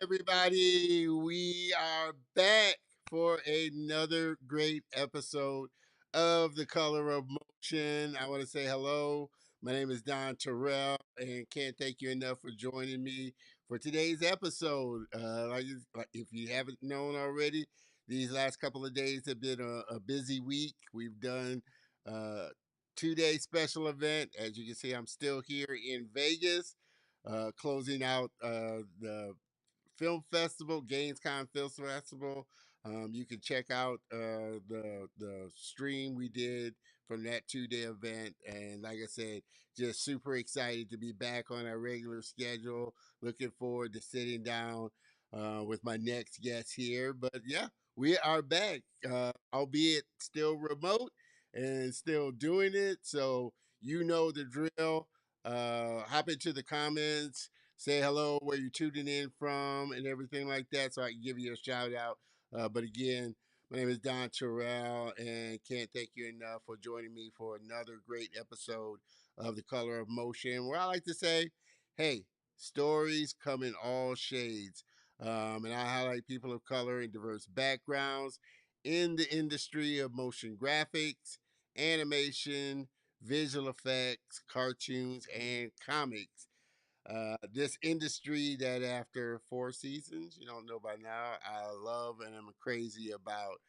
everybody? We are back for another great episode of The Color of Motion. I want to say hello. My name is Don Terrell, and can't thank you enough for joining me for today's episode. If you haven't known already, these last couple of days have been a busy week. We've done a 2-day special event. As you can see, I'm still here in Vegas, closing out the film festival, Gamescom Film Festival. You can check out the stream we did from that 2-day event, and like I said, just super excited to be back on our regular schedule. Looking forward to sitting down with my next guest here. But yeah, we are back, albeit still remote and still doing it. So you know the drill. Hop into the comments, say hello, where you're tuning in from, and everything like that, so I can give you a shout out. But again, my name is Don Terrell, and can't thank you enough for joining me for another great episode of The Color of Motion, where I like to say, hey, stories come in all shades. And I highlight people of color and diverse backgrounds in the industry of motion graphics, animation, visual effects, cartoons, and comics. This industry that after 4 seasons, you don't know by now, I love and I'm crazy about,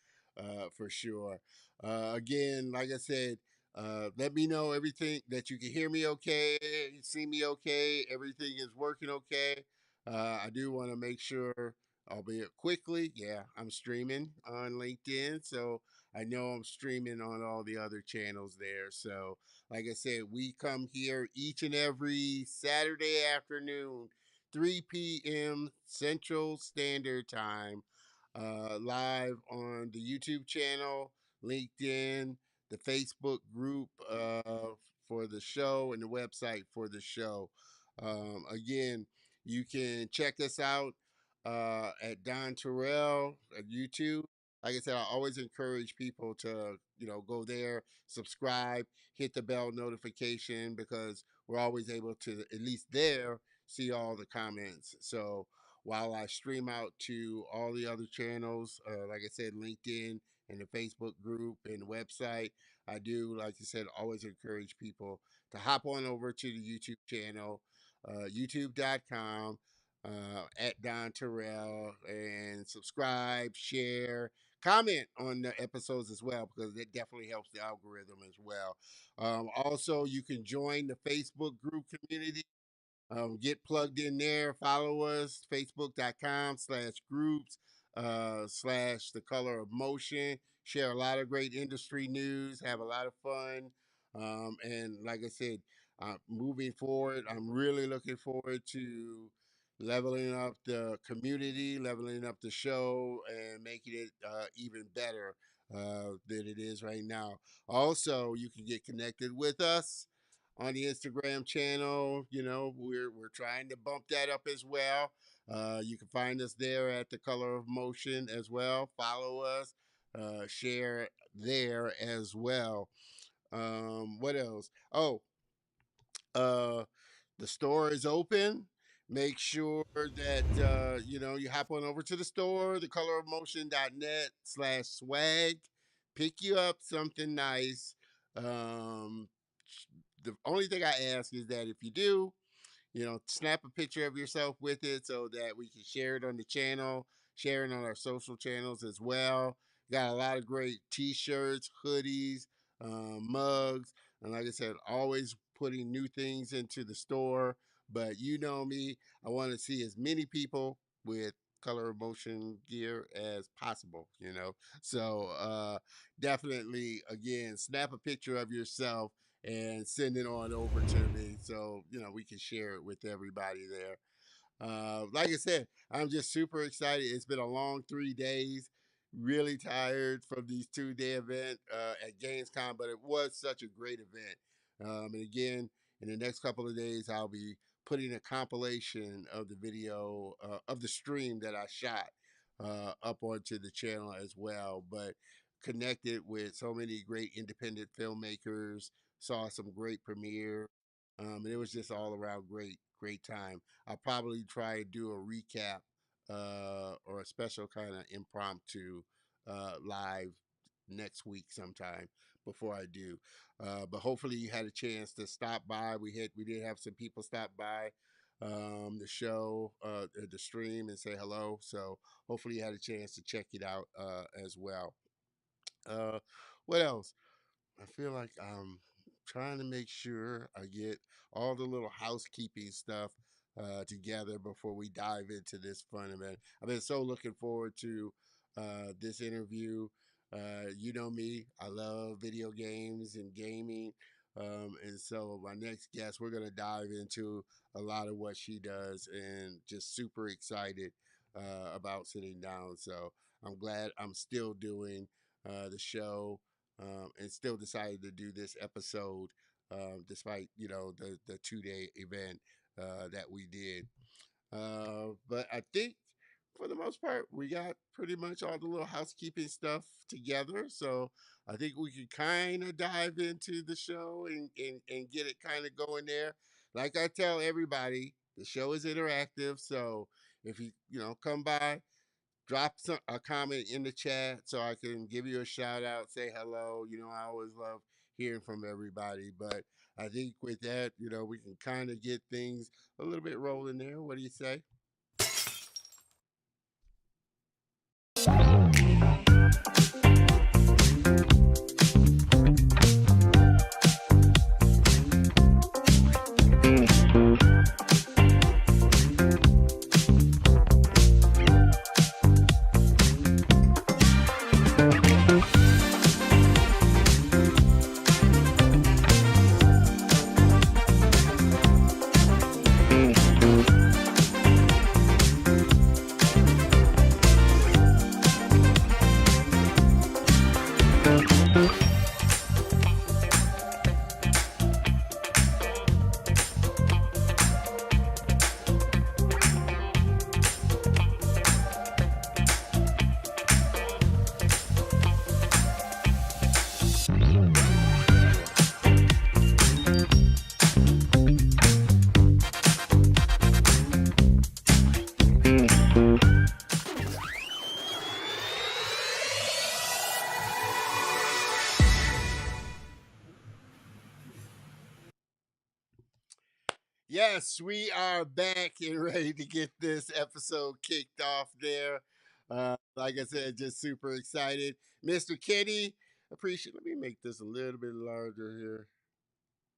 for sure. Again, like I said, let me know everything that you can hear me okay, see me okay, everything is working okay. I do want to make sure, albeit quickly, yeah, I'm streaming on LinkedIn, so I know I'm streaming on all the other channels there. So like I said, we come here each and every Saturday afternoon, 3 p.m. Central Standard Time, live on the YouTube channel, LinkedIn, the Facebook group for the show, and the website for the show. Again, you can check us out at Don Terrell at YouTube. Like I said, I always encourage people to, go there, subscribe, hit the bell notification, because we're always able to, at least there, see all the comments. So while I stream out to all the other channels, like I said, LinkedIn and the Facebook group and the website, I do, like I said, always encourage people to hop on over to the YouTube channel, youtube.com, at Don Terrell, and subscribe, share, comment on the episodes as well, because it definitely helps the algorithm as well. Also, you can join the Facebook group community. Get plugged in there. Follow us, facebook.com/groups /the color of motion. Share a lot of great industry news. Have a lot of fun. And like I said, moving forward, I'm really looking forward to leveling up the community, leveling up the show, and making it even better than it is right now. Also, you can get connected with us on the Instagram channel. We're trying to bump that up as well. You can find us there at The Color of Motion as well. Follow us, share there as well. What else? Oh, uh, the store is open. Make sure that you hop on over to the store, thecolorofmotion.net/swag. Pick you up something nice. Um, the only thing I ask is that if you do, snap a picture of yourself with it so that we can share it on the channel, share it on our social channels as well. Got a lot of great t-shirts, hoodies, mugs, and like I said, always putting new things into the store. But you know me, I want to see as many people with color of motion gear as possible. So definitely, again, snap a picture of yourself and send it on over to me so we can share it with everybody there. Like I said, I'm just super excited. It's been a long 3 days. Really tired from these 2-day event at Gamescom, but it was such a great event. And again, in the next couple of days, I'll be putting a compilation of the video of the stream that I shot up onto the channel as well. But connected with so many great independent filmmakers, saw some great premiere. And it was just all around great time. I'll probably try and do a recap or a special kind of impromptu live next week sometime before I do. But hopefully you had a chance to stop by. We did have some people stop by the show, the stream, and say hello. So hopefully you had a chance to check it out as well. Uh, what else? I feel like I'm trying to make sure I get all the little housekeeping stuff together before we dive into this fun event. I've been so looking forward to this interview. You know me, I love video games and gaming. And so, my next guest, we're going to dive into a lot of what she does and just super excited about sitting down. So, I'm glad I'm still doing the show and still decided to do this episode despite the 2 day event that we did. But I think for the most part we got pretty much all the little housekeeping stuff together. So I think we can kind of dive into the show and get it kind of going there. Like I tell everybody, the show is interactive. So if you come by, drop a comment in the chat so I can give you a shout out, say hello. I always love hearing from everybody. But I think with that, we can kind of get things a little bit rolling there. What do you say? Yes, we are back and ready to get this episode kicked off there. Like I said, just super excited. Mr. Kenny, appreciate. Let me make this a little bit larger here.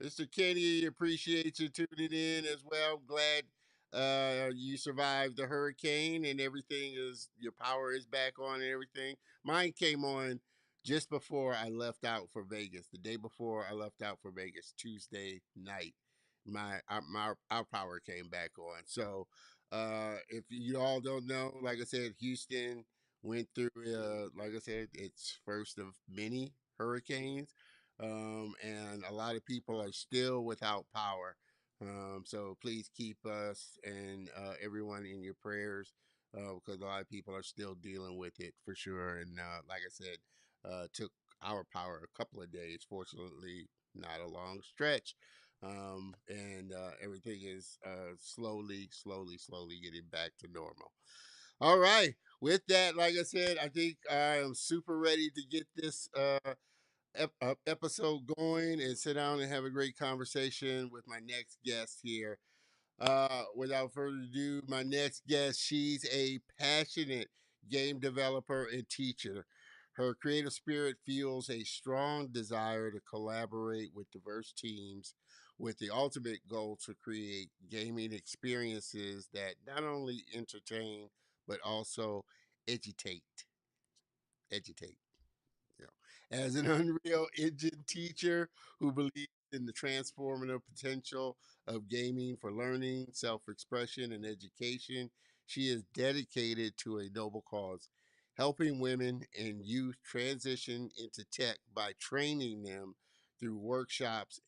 Mr. Kenny, appreciate you tuning in as well. Glad you survived the hurricane and everything your power is back on and everything. Mine came on just before I left out for Vegas. The day before I left out for Vegas, Tuesday night, our power came back on. So if you all don't know, like I said, Houston went through like I said, its first of many hurricanes, and a lot of people are still without power. So please keep us and everyone in your prayers because a lot of people are still dealing with it for sure. And like I said, took our power a couple of days. Fortunately, not a long stretch. And everything is slowly getting back to normal. All right. With that, like I said, I think I am super ready to get this episode going and sit down and have a great conversation with my next guest here. Without further ado, my next guest, she's a passionate game developer and teacher. Her creative spirit fuels a strong desire to collaborate with diverse teams with the ultimate goal to create gaming experiences that not only entertain but also educate. Educate. You as an Unreal Engine teacher who believes in the transformative potential of gaming for learning, self expression, and education, she is dedicated to a noble cause, helping women and youth transition into tech by training them through workshops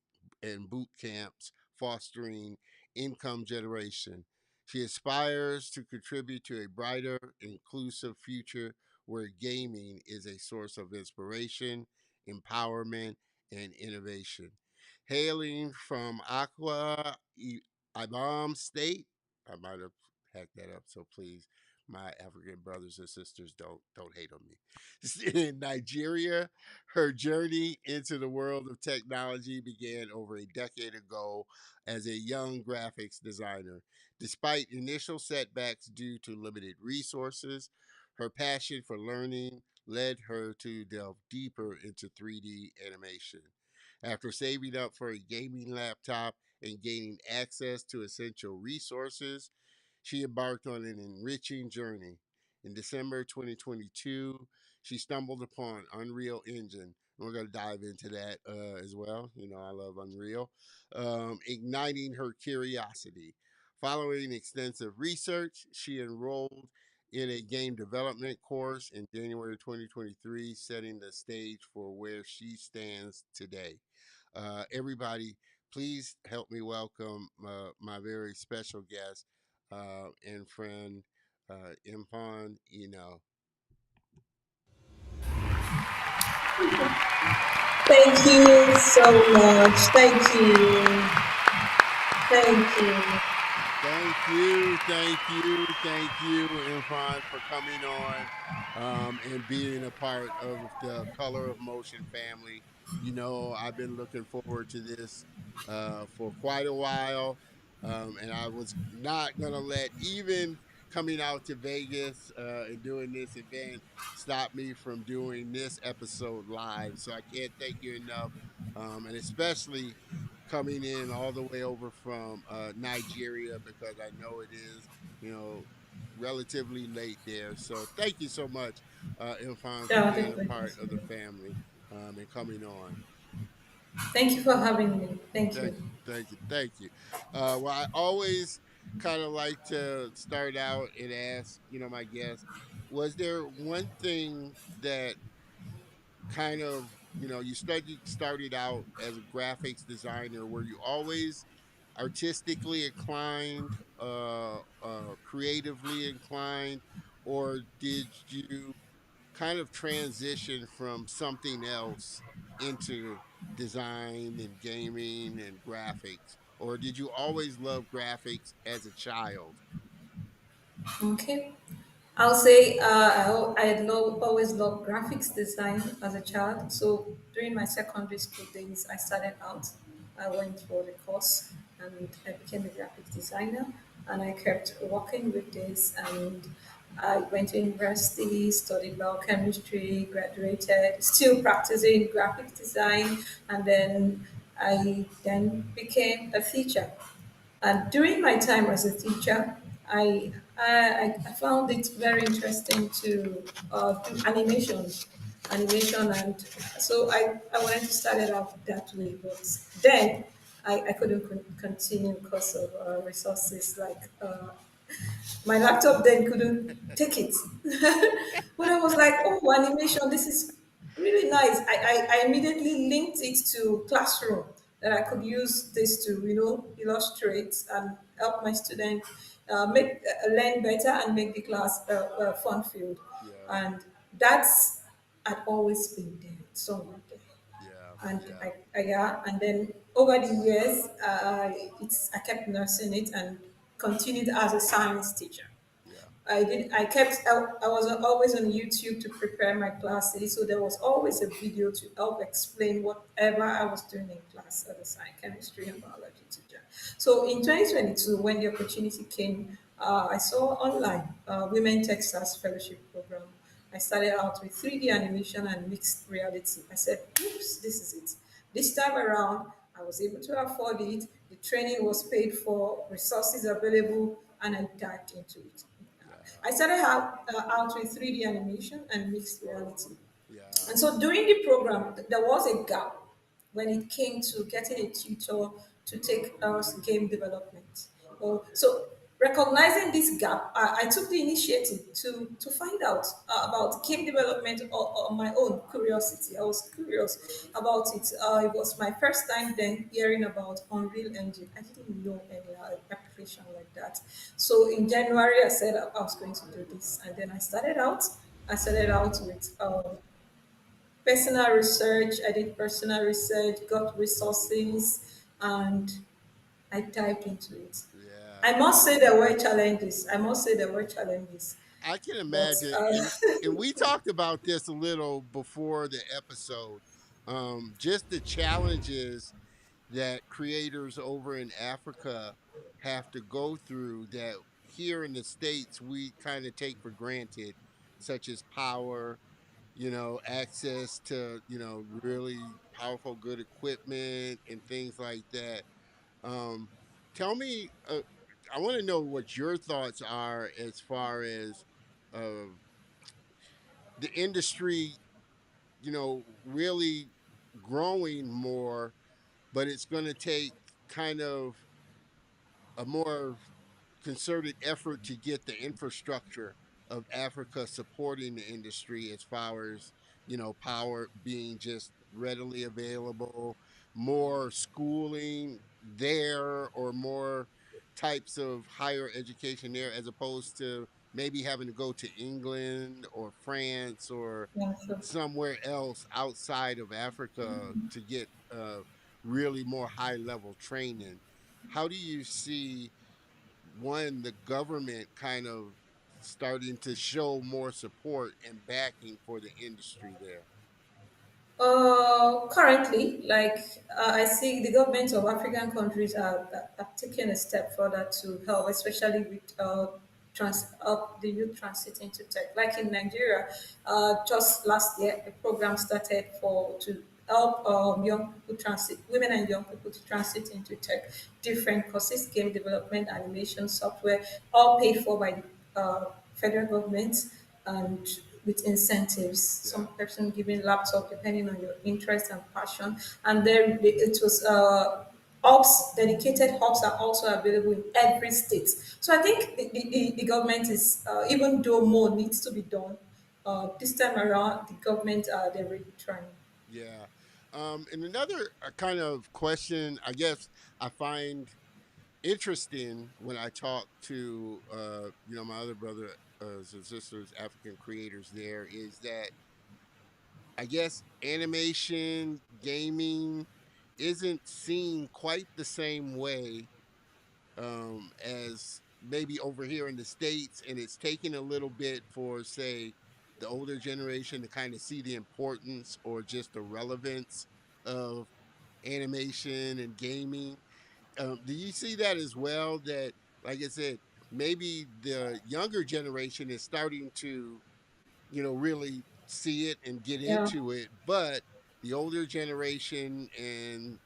and boot camps, fostering income generation. She aspires to contribute to a brighter, inclusive future where gaming is a source of inspiration, empowerment, and innovation. Hailing from Ibom State, I might have hacked that up, so please My African brothers and sisters don't hate on me. In Nigeria, her journey into the world of technology began over a decade ago as a young graphics designer. Despite initial setbacks due to limited resources, her passion for learning led her to delve deeper into 3D animation. After saving up for a gaming laptop and gaining access to essential resources, she embarked on an enriching journey. In December 2022, she stumbled upon Unreal Engine. We're going to dive into that as well. You know, I love Unreal. Igniting her curiosity. Following extensive research, she enrolled in a game development course in January 2023, setting the stage for where she stands today. Everybody, please help me welcome my very special guest and friend, Mfon Enoh. Thank you so much. Thank you. Thank you. Thank you, Imran, for coming on and being a part of the Color of Motion family. You know, I've been looking forward to this for quite a while, and I was not going to let even coming out to Vegas and doing this event stop me from doing this episode live. So I can't thank you enough, and especially coming in all the way over from Nigeria because I know it is, you know, relatively late there. So thank you so much, Ilfan, for Yeah, being a part of the family and coming on. thank you for having me. Thank Thank you. you, thank you. Well, I always kind of like to start out and ask, you know, my guests, was there one thing that kind of, you know, you started out as a graphics designer? Were you always artistically inclined, creatively inclined, or did you kind of transition from something else into design and gaming and graphics, or did you always love graphics as a child? Okay. I'll say I had always loved graphics design as a child. So during my secondary school days, I started out. I went for the course and I became a graphic designer. And I kept working with this. And I went to university, studied biochemistry, graduated, still practicing graphic design. And then I then became a teacher. And during my time as a teacher, I found it very interesting to do animation, and so I wanted to start it out that way. But then I couldn't continue because of resources like my laptop then couldn't take it. But I was like, oh, animation, this is really nice. I immediately linked it to classroom that I could use this to, illustrate and help my student make learn better and make the class fun filled. Yeah, And that's had always been there, somewhere there. yeah, And yeah, yeah, and then over the years, I kept nursing it and continued as a science teacher. yeah, I was always on YouTube to prepare my classes, so there was always a video to help explain whatever I was doing in class as a science, chemistry, and biology teacher. So in 2022, when the opportunity came, I saw online Women Texas Fellowship Program. I started out with 3D animation and mixed reality. I said, oops, this is it. This time around, I was able to afford it. The training was paid for, resources available, and I dived into it. yeah, I started out with 3D animation and mixed reality. yeah, And so during the program, there was a gap when it came to getting a tutor to take us game development. So recognizing this gap, I took the initiative to find out about game development on my own curiosity. I was curious about it. It was my first time then hearing about Unreal Engine. I didn't know any application like that. So in January, I said I was going to do this, and then I started out. I started out with personal research. I did personal research, got resources, and I dived into it. yeah. I must say there were challenges. I must say there were challenges. I can But imagine, and we talked about this a little before the episode. Just the challenges that creators over in Africa have to go through that here in the States we kind of take for granted, such as power, access to, really powerful, good equipment and things like that. Um, Tell me, I want to know what your thoughts are as far as uh, the industry, really growing more, but it's going to take kind of a more concerted effort to get the infrastructure of Africa supporting the industry as far as, power being just readily available, more schooling there, or more types of higher education there, as opposed to maybe having to go to England or France or yeah, sure. somewhere else outside of Africa to get really more high level training. How do you see, one, the government kind of starting to show more support and backing for the industry there? Currently, I see the governments of African countries are taking a step further to help, especially with help the youth transit into tech. Like in Nigeria, just last year, a program started to help young people transit, women and young people to transit into tech. Different courses, game development, animation, software, all paid for by the federal government and with incentives. Yeah, Some person giving laptop depending on your interest and passion. And then it was hubs, dedicated hubs are also available in every state. So I think the government is, even though more needs to be done, this time around, the government, they're really trying. yeah. And another kind of question, I guess, I find interesting when I talk to, my other brother and sisters, African creators there, is that I guess animation, gaming isn't seen quite the same way as maybe over here in the States. And it's taken a little bit for, say, the older generation to kind of see the importance or just the relevance of animation and gaming. Do you see that as well? That, like I said, maybe the younger generation is starting to, really see it and get Yeah, into it. But the older generation and,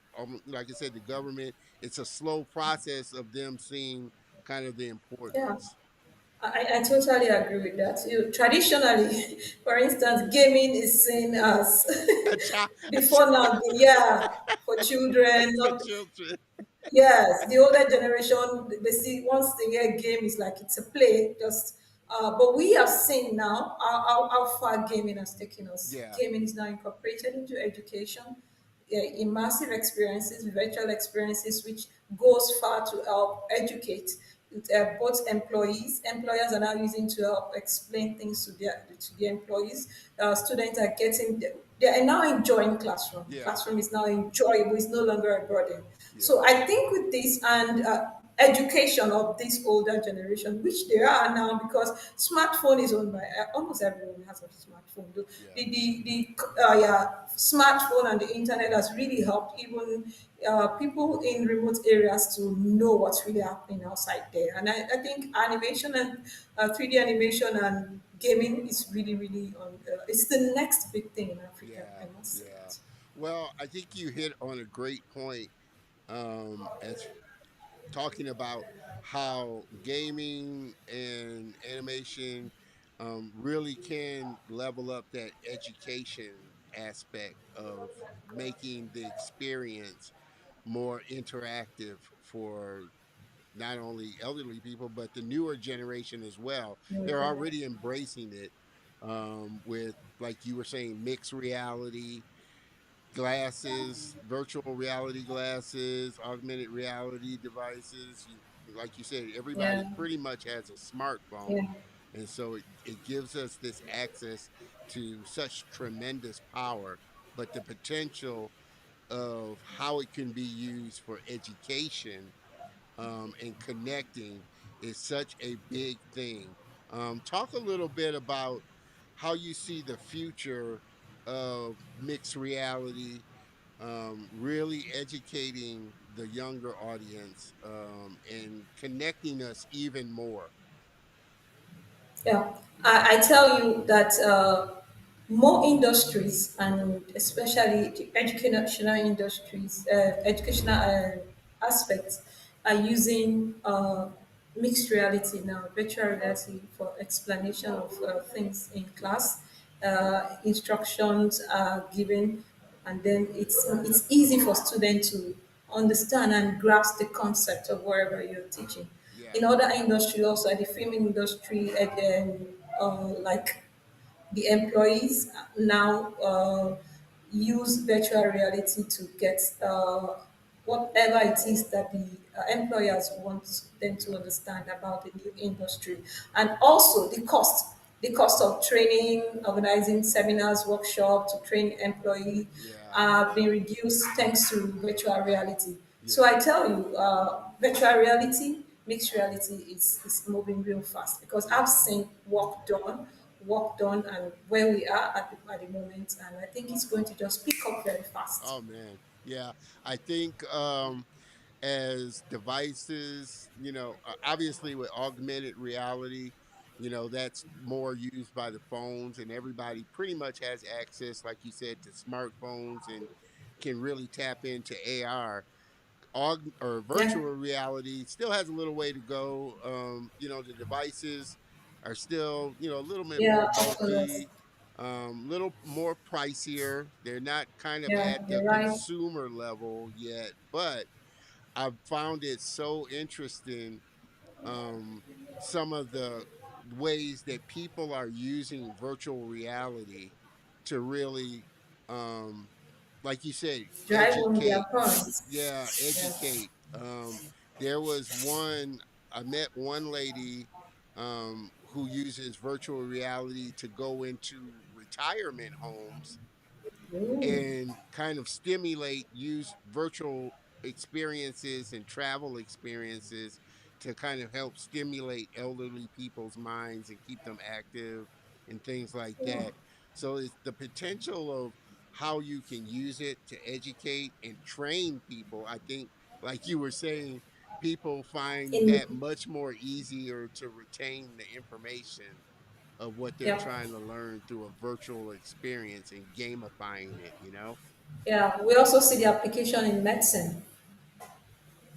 like I said, the government, it's a slow process of them seeing kind of the yeah. importance. I totally agree with that. Traditionally, for instance, gaming is seen as A child, before now, yeah, for children, for not. children. Yes, the older generation, they see once they hear game, it's like it's a play. Just, but we have seen now how far gaming has taken us. Yeah, Gaming is now incorporated into education, yeah, immersive experiences, virtual experiences, which goes far to help educate both employees. Employers are now using to help explain things to their employees. Students are getting, they are now enjoying classroom. yeah, Classroom is now enjoyable. It's no longer a burden. yeah, So I think with this and education of this older generation, which they are now, because smartphone is owned by almost everyone has a smartphone. The yeah, yeah, smartphone and the internet has really helped even people in remote areas to know what's really happening outside there. And I think animation and 3D animation and gaming is really, really on. It's the next big thing in Africa. yeah, I must say yeah. that. Well, I think you hit on a great point, as talking about how gaming and animation really can level up that education aspect of making the experience more interactive for not only elderly people but the newer generation as well. No, They're yeah, already embracing it, with, like you were saying, mixed reality glasses, virtual reality glasses, augmented reality devices. Like you said, yeah, everybody pretty much has a yeah. smartphone. And so it gives us this access to such tremendous power, but the potential of how it can be used for education, and connecting is such a big thing. Talk a little bit about how you see the future of mixed reality, really educating the younger audience, and connecting us even more. Yeah, I tell you that more industries, and especially the educational industries, educational aspects, are using mixed reality now, virtual reality, for explanation of things in class. Instructions are given, and then it's easy for students to understand and grasp the concept of wherever you're teaching. Yeah, In other industry, also the film industry, like the employees now use virtual reality to get whatever it is that the employers want them to yeah, understand about the new industry. And also the cost of training, organizing seminars, workshops to train employees yeah, have been reduced thanks to virtual reality. So yeah. I tell you, virtual reality, mixed reality is moving real fast, because I've Yeah. seen work done, and where we are at the moment, and I think it's going to just pick up very fast. Oh man. Yeah. I think as devices, obviously with augmented reality, that's more used by the phones, and everybody pretty much has access, like you said, to smartphones and can really tap into AR. Or Yeah, virtual reality still has a little way to go. The devices are still, a little bit yeah, more absolutely. bulky, little more pricier. They're not kind of Yeah, at the you're right. consumer level yet, but I've found it so interesting, um, some of the ways that people are using virtual reality to really, um, like you said, Drive home their educate. points. Yeah, Yeah. educate. There was I met one lady, who uses virtual reality to go into retirement homes Ooh. and kind of stimulate, use virtual experiences and travel experiences to kind of help stimulate elderly people's minds and keep them active and things like that. So it's the potential of how you can use it to educate and train people. I think, like you were saying, people find In that much more easier to retain the information of what they're Yeah, trying to learn through a virtual experience and gamifying it. yeah. We also see the application in medicine.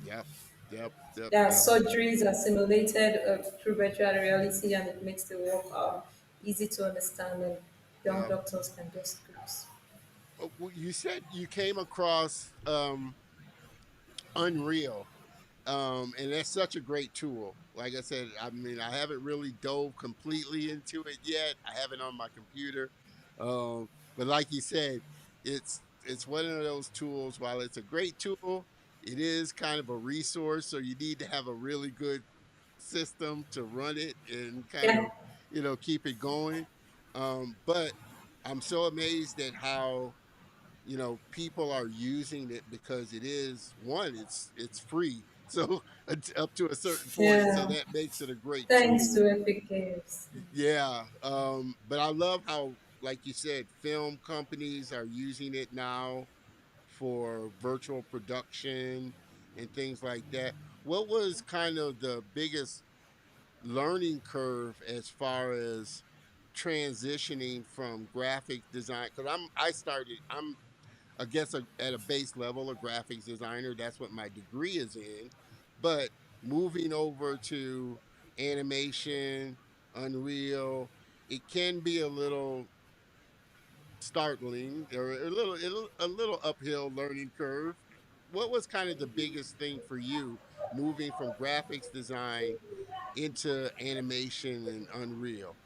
Yep, yep, yep, Yeah, yep. surgeries are simulated through virtual reality, and it makes the work easy to understand, and young Yep. doctors can just grasp. Well, you said you came across Unreal. And that's such a great tool. Like I said, I mean, I haven't really dove completely into it yet. I have it on my computer. But like you said, it's one of those tools. While it's a great tool, it is kind of a resource. So you need to have a really good system to run it and kind Yeah, of, keep it going. But I'm so amazed at how, people are using it, because it is one, it's free, so up to a certain point, so yeah. that makes it a great Thanks tool. to Epic Games. Yeah. But I love how, like you said, film companies are using it now for virtual production and things like that. What was kind of the biggest learning curve as far as transitioning from graphic design? Because I'm, I guess, at a base level, a graphics designer. That's what my degree is in. But moving over to animation, Unreal, it can be a little startling, or a little uphill learning curve. What was kind of the biggest thing for you moving from graphics design into animation and Unreal?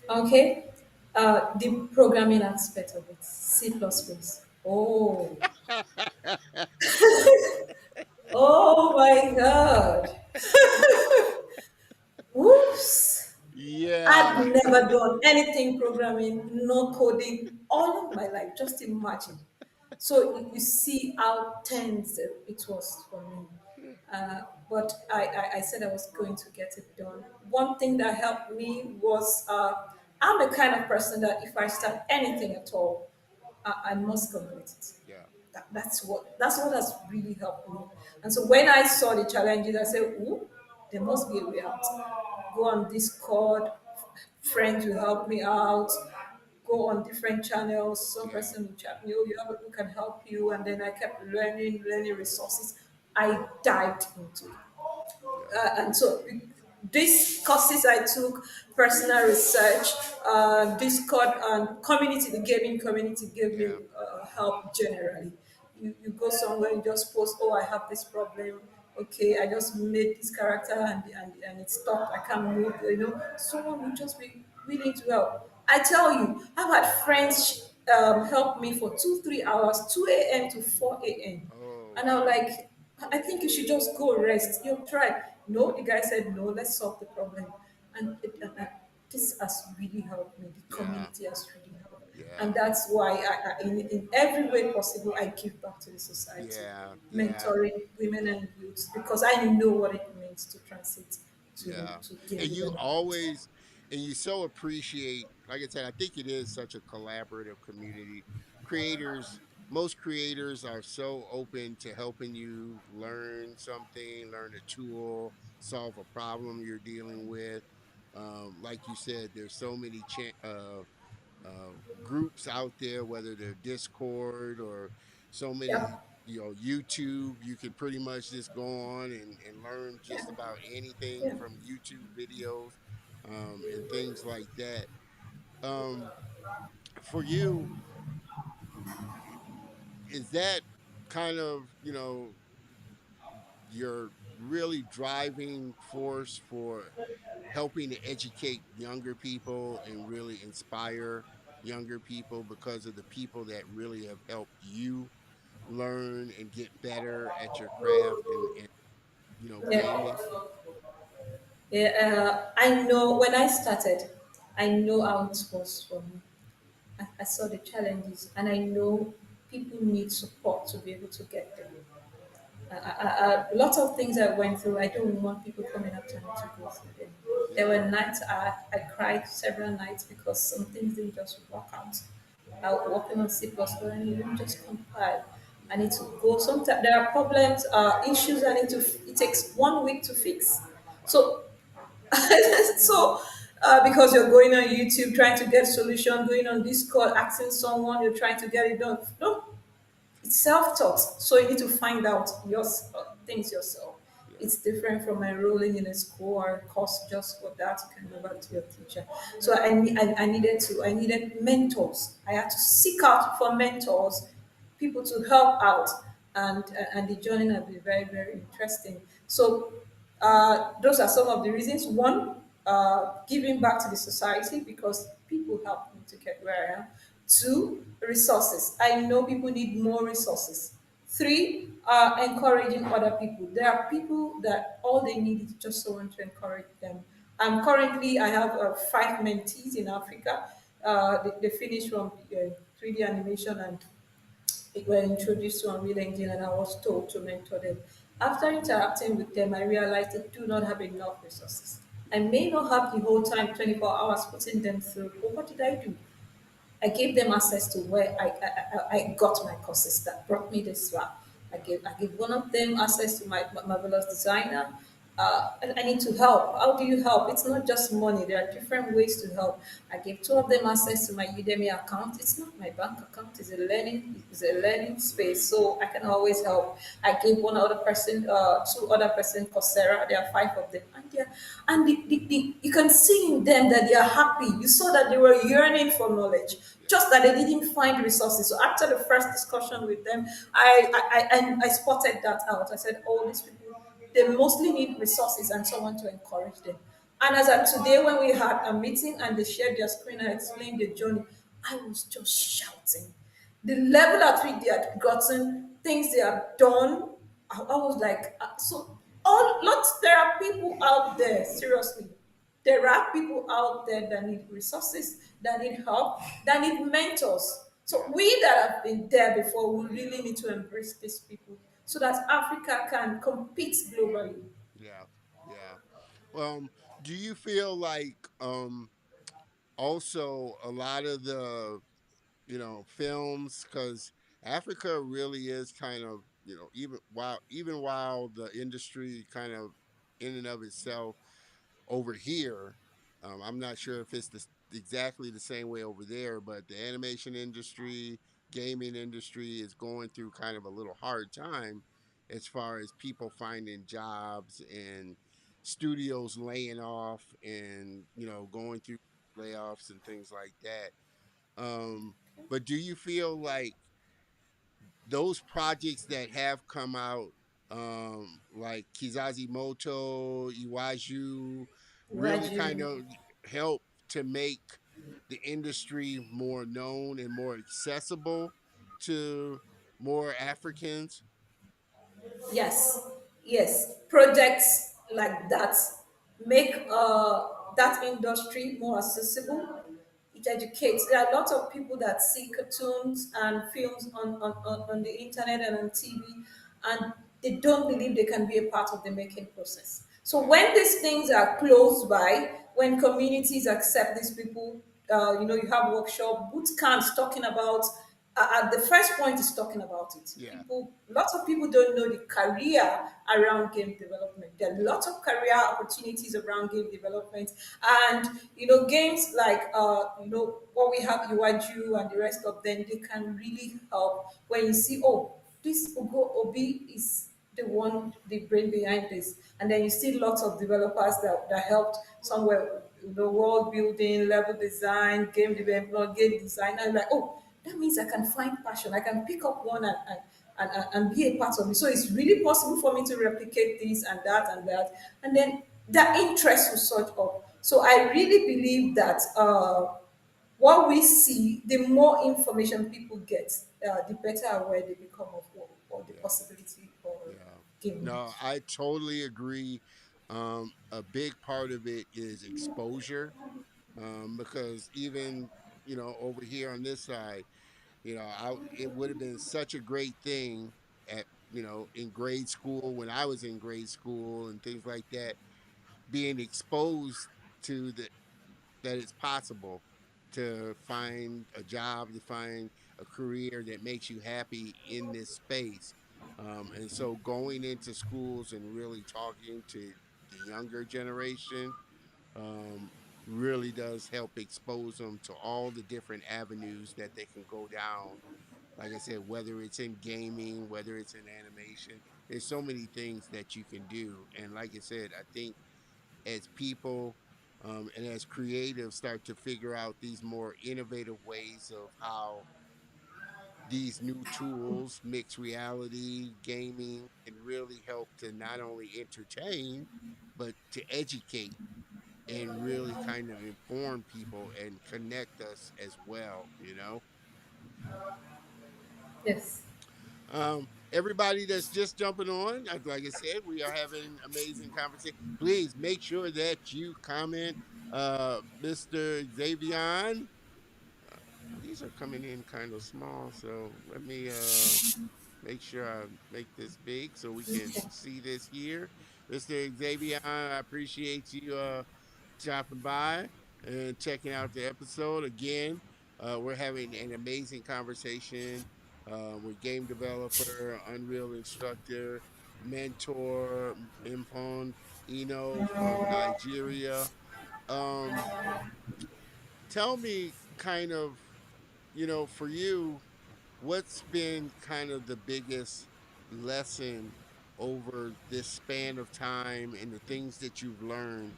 Okay, the programming aspect of it, C++. plus plus. Oh, oh my God! Whoops! Yeah. I've never done anything programming, no coding, all of my life. Just imagine. So you see how tense it was for me. But I said I was going to get it done. One thing that helped me was I'm the kind of person that if I start anything at all, I must complete it. Yeah. That's what has really helped me. And so when I saw the challenges, I said, "Ooh, there must be a way out." Go on Discord, friends will help me out. Go on different channels. Some Yeah. person will chat me, "Oh, you have a who can help you," and then I kept learning resources. I dived into it. Yeah. And so these courses I took, personal research, Discord, and community, the gaming community gave me Yeah. help generally. You go somewhere, you just post, "Oh, I have this problem. Okay, I just made this character and it stopped. I can't move." Someone will just be willing to help. I tell you, I've had friends help me for 2, 3 hours, 2 a.m. to 4 a.m. Oh And I'm wow. like, "I think you should just go rest. You've tried." No, the guy said, "No, let's solve the problem." And this has really helped me. The Yeah. community has really helped. And Yeah. that's why in every way possible, I give back to the society, Yeah. Yeah. mentoring women and youths, because I know what it means to transit Yeah. to And game you development. always, and you so appreciate, like I said, I think it is such a collaborative community. Creators, most creators are so open to helping you learn something, learn a tool, solve a problem you're dealing with. Like you said, there's so many uh, groups out there, whether they're Discord or so many, Yep. YouTube. You can pretty much just go on and learn just Yeah. about anything Yeah. from YouTube videos and things like that. Um, for you, is that kind of, your really driving force for helping to educate younger people and really inspire younger people because of the people that really have helped you learn and get better at your craft and Yeah. gaming? Yeah. I know when I started, I know how it was for me. I saw the challenges, and I know people need support to be able to get there. A lot of things I went through, I don't want people coming up to me to go through them. There Yeah. were nights I cried several nights because some things didn't just work out. I was working on C++ and it didn't just compile. I need Yeah. to go. Sometimes there are problems, issues I need to. It takes 1 week to fix. Wow. So so because you're going on YouTube trying to get solution, going on Discord asking someone, you're trying to get it done. No, it's self-taught, so you need to find out your things yourself. Yeah. It's different from enrolling in a school or a course just for that. You can go back to your teacher. So I needed mentors. I had to seek out for mentors, people to help out, and the journey has been very, very interesting. So those are some of the reasons. One, giving back to the society because people helped me to get where I am. Two, resources. I know people need more resources. Three, encouraging other people. There are people that all they need is just someone to encourage them. Currently, I have 5 mentees in Africa. They finished from 3D animation and they were introduced to Unreal Engine, and I was told to mentor them. After interacting with them, I realized they do not have enough resources. I Yeah. may not have the whole time, 24 hours, putting them through, but what did I do? I gave them access to where I got my courses that brought me this far. Yeah. I gave one of them access to my marvelous designer. And I need to help. How do you help? It's not just money. There are different ways to help. I gave two of them access to my Udemy account. It's not my bank account. It's a Yeah. learning space. Learning So space. I can always help. I gave one other person, two other person Coursera. There are 5 of them, and you can see in them that they are happy. You saw that they were yearning for knowledge, Yeah. just that they didn't find resources. So after the first discussion with them, I spotted that out. I said, "Oh, these people, they mostly need resources and someone to encourage them." And as of today, when we had a meeting and they shared their screen and explained the journey, I was just shouting. The level at which they had gotten, things they have done, I was like, so all lots. There are people out there, seriously. There are people out there that need resources, that need help, that need mentors. So Yeah. we that have been there before, we really need to embrace these people so that Africa can compete globally. Yeah, yeah. Um, do you feel like also a lot of the films, because Africa really is kind of, even while the industry kind of in and of itself over here, I'm not sure if it's exactly the same way over there, but the animation industry, gaming industry is going through kind of a little hard time as far as people finding jobs and studios laying off and going through layoffs and things like that. um, but do you feel like those projects that have come out, like Kizazi Moto, Iwaju, really kind Raju. of help to make the industry more known and more accessible to more Africans? Yes, yes. Projects like that make that industry more accessible. It educates. There are lots of people that see cartoons and films on the internet and on TV, and they don't believe they can be a part of the making process. So Yeah, when these things are close by, when communities accept these people, you have workshop, boot camps talking about the first point is talking about it. yeah, People, lots of people don't know the career around game development. There are yeah, lots of career opportunities around game development, and games like what we have Iwaju and the rest of them. They can really help when you see, oh, this Ugo Obi is the one, the brain behind this, and then you see lots of developers that helped somewhere, world building, level design, game yeah, development, game design. I'm like, oh, that means I can find passion. I can pick up one and be a part of it. So it's really possible for me to replicate this and that. And then the interest will sort of. So I really believe that what we see, the more information people get, the better aware they become of what the yeah, possibility of yeah. gaming. No, I totally agree. A big part of it is exposure, because even over here on this side, it would have been such a great thing at in grade school, when I was in grade school and things like that, being exposed to that it's possible to find a job, to find a career that makes you happy in this space. And so going into schools and really talking to the younger generation, um, really does help expose them to all the different avenues that they can go down. Like I said, whether it's in gaming, whether it's in animation, there's so many things that you can do. And like I said, I think as people, and as creatives start to figure out these more innovative ways of how these new tools, mixed reality, gaming, can really help to not only entertain, but to educate and really kind of inform people and connect us as well. Yes. Everybody that's just jumping on, like I said, we are having amazing conversation. Please make sure that you comment, Mr. Xavion. These are coming in kind of small, so let me make sure I make this big so we can Okay. see this here. Mr. Xavier, I appreciate you dropping by and checking out the episode. Again, we're having an amazing conversation with game developer, Unreal instructor, mentor, Mfon Enoh from Nigeria. Um, Tell me kind of, for you, what's been kind of the biggest lesson over this span of time and the things that you've learned,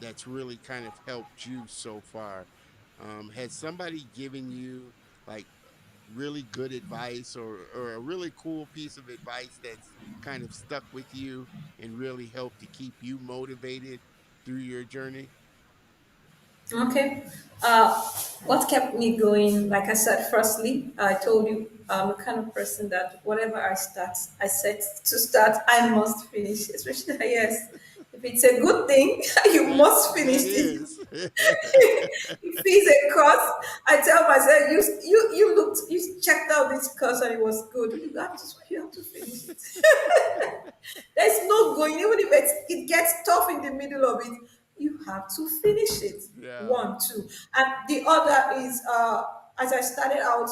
that's really kind of helped you so far? Has somebody given you like really good advice, or a really cool piece of advice that's kind of stuck with you and really helped to keep you motivated through your journey? Okay. What kept me going? Like I said, firstly, I told you I'm the kind of person that whatever I start, I set to start, I must finish. Especially yes, If it's a good thing, you That must finish that it. is. If it's a course, I tell myself, you checked out this course and it was good. You have to finish it. There's no going, even if it gets tough in the middle of it, you have to finish it. Yeah. One, two. And the other is, as I started out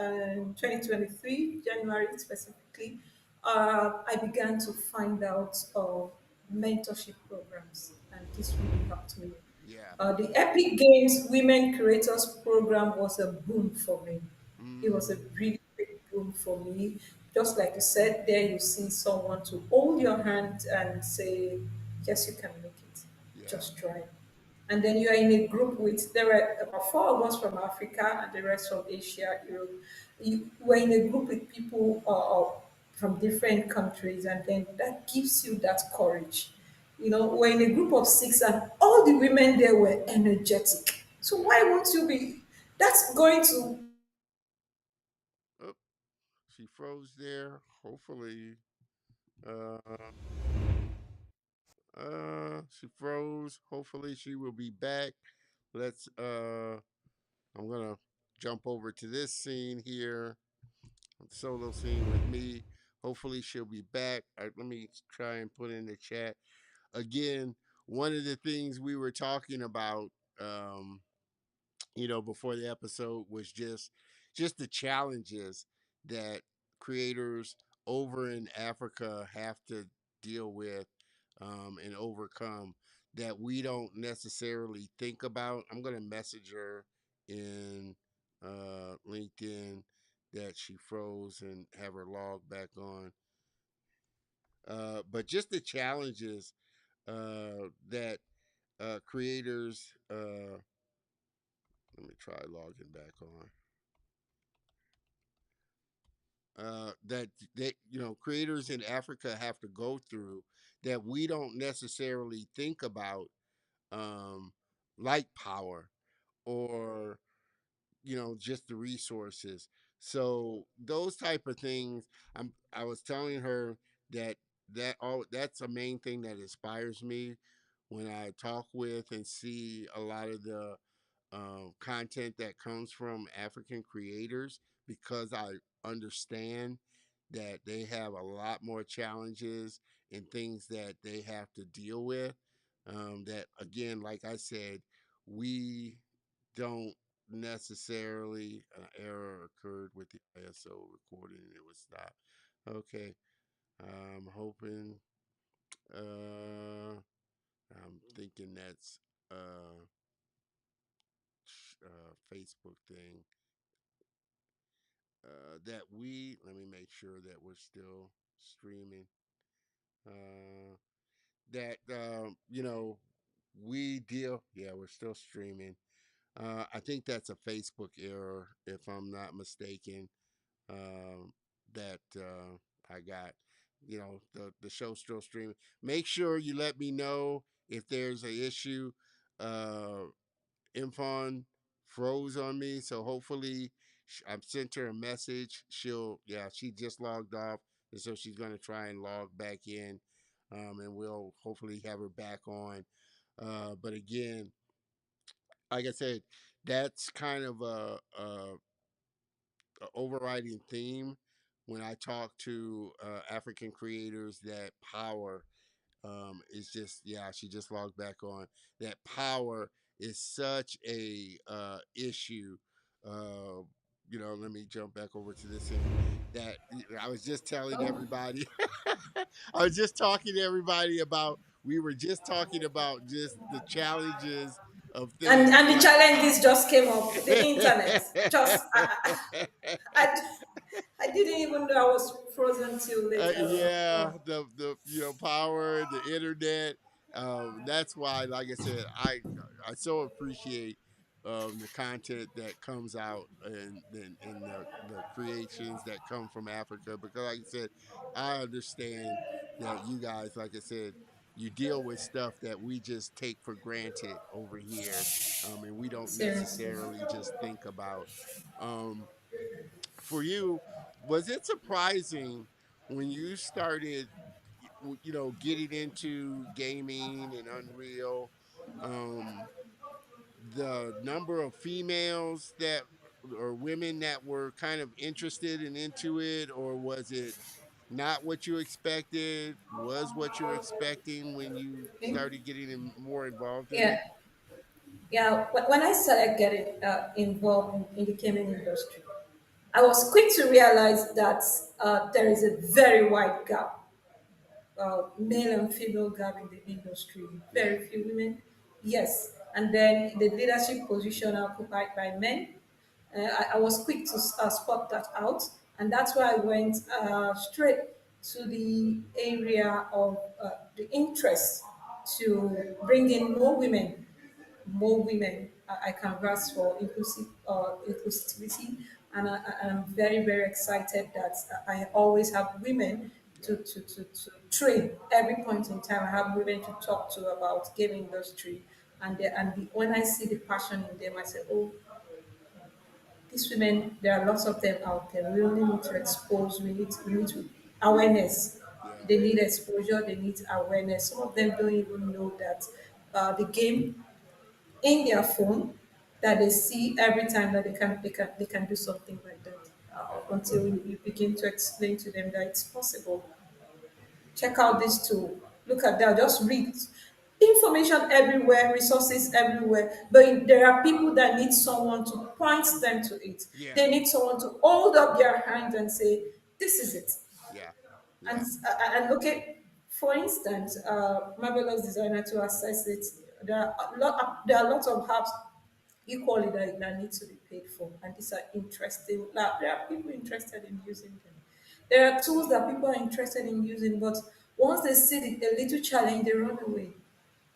in 2023, January specifically, I began to find out mentorship programs, and this really helped me. Yeah. The Epic Games Women Creators Program was a boom for me. It was a Mm, really big boom for me. Just like you said, there you see someone to hold your hand and say, yes, you can make it. yeah. Just try. And then you are in a group with, there were about four of us from Africa and the rest from Asia, Europe. You were in a group with people from different countries, and then that gives you that courage. We're in a group of six, and all the women there were energetic. So Yeah. why won't you be? That's going to Oh, she froze there. Hopefully, uh, she froze. Hopefully, she will be back. Let's. I'm gonna jump over to this scene here, solo scene with me. Hopefully, she'll be back. Let me try and put in the chat again. One of the things we were talking about, um, before the episode was just the challenges that creators over in Africa have to deal with, and overcome, that we don't necessarily think about. I'm gonna message her in LinkedIn that she froze and have her log back on. But just the challenges that creators. Let me try logging back on. That creators in Africa have to go through, that we don't necessarily think about, um, like power, or just the resources. So those type of things. I was telling her that that's a main thing that inspires me when I talk with and see a lot of the content that comes from African creators, because I understand that they have a lot more challenges and things that they have to deal with. That, again, like I said, we don't necessarily. An error occurred with the ISO recording and it was stopped. Okay, I'm hoping. I'm thinking that's Facebook thing. That we Let me make sure that we're still streaming. Uh, that we deal. Yeah, we're still streaming. I think that's a Facebook error, if I'm not mistaken. Um, that I got. The show's still streaming. Make sure you let me know if there's an issue. Uh, Mfon froze on me, so hopefully I've sent her a message. She just logged off, and so she's gonna try and log back in, and we'll hopefully have her back on. But again, like I said, that's kind of a overriding theme when I talk to African creators, that power is just, yeah, she just logged back on, that power is such a issue. uh Let me jump back over to this scene that I was just telling oh, everybody. I was just talking to everybody about, we were just talking about just the challenges of and things and the like challenges just came up. The internet just I, I didn't even know I was frozen till later. Yeah, Oh, the power, the internet. That's why, like I said, I so appreciate the content that comes out, and the creations that come from Africa, because, like I said, I understand that you guys, like I said, you deal with stuff that we just take for granted over here, and we don't seriously. necessarily just think about. Um, for you, was it surprising when you started? getting into gaming and Unreal, um, the number of females that or women that were kind of interested and into it, or was it not what you expected? Was what you were expecting when you Okay. started getting more involved in it? Yeah, yeah. When I started getting involved in the gaming industry, I was quick to realize that there is a very wide gap, male and female gap in the industry. Yeah, Very few women, yes. And then the leadership position occupied by men. I was quick to spot that out, and that's why I went straight to the area of the interest to bring in more women. I canvass for inclusivity, and I'm very, very excited that I always have women yeah, to train. Every point in time, I have women to talk to about game industry, when I see the passion in them, I say, oh, these women, there are lots of them out there. We only need to expose. We need to awareness. yeah, They need exposure. They need awareness. Some of them don't even know that the game in their phone that they see every time that they can do something like that until you begin to explain to them that it's possible. Check out this tool. Look at that. Just read. Information everywhere, resources everywhere. But there are people that need someone to point them to it. yeah, They need someone to hold up their hand and say, "This is it." yeah, And yeah, look at, for instance, marvelous designer to access it. There are lots of apps equally that need to be paid for, and these are interesting. Like, there are people interested in using them. There are tools that people are interested in using, but once they see a little challenge, they run away.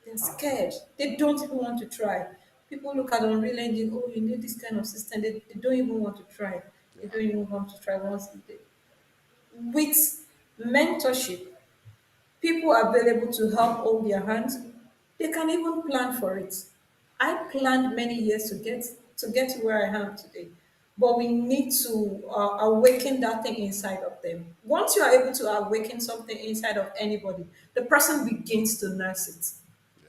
They're scared. They don't even want to try. People look at Unreal Engine, oh, you need this kind of system. They don't even want to try. They yeah, don't even want to try once they, with mentorship, people available to help hold their hands, they can even plan for it. I planned many years to get to where I am today, but we need to awaken that thing inside of them. Once you are able to awaken something inside of anybody, the person begins to nurse it,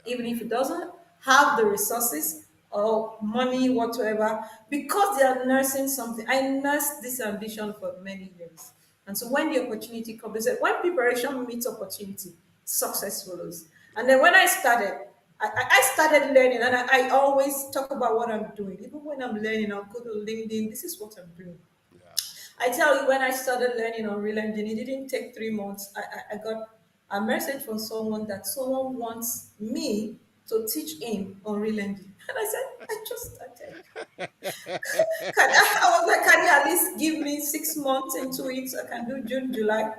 yeah, even if it doesn't have the resources or money whatsoever, because they are nursing something. I nursed this ambition for many years. And so when the opportunity comes, they said, when preparation meets opportunity, success follows. And yeah, then when I started, I started learning, and I always talk about what I'm doing. Even when I'm learning, I'll go to LinkedIn. This is what I'm doing. yeah, I tell you, when I started learning on Real Engine, it didn't take 3 months. I got a message from someone that someone wants me to teach him on Real Engine. And I said, I just started. I was like, can you at least give me 6 months into it so I can do June, July?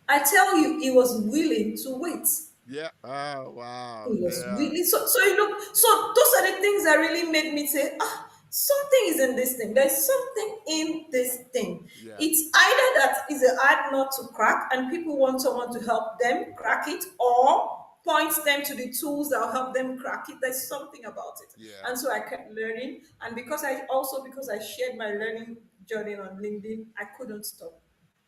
I tell you, he was willing to wait. yeah. Oh wow, Yes, yeah, really. So those are the things that really made me say, something is in this thing. There's something in this thing. yeah, It's either that is a hard nut to crack, and people want someone to help them crack it, or point them to the tools that will help them crack it. There's something about it, yeah, and so I kept learning. And because I shared my learning journey on LinkedIn, I couldn't stop.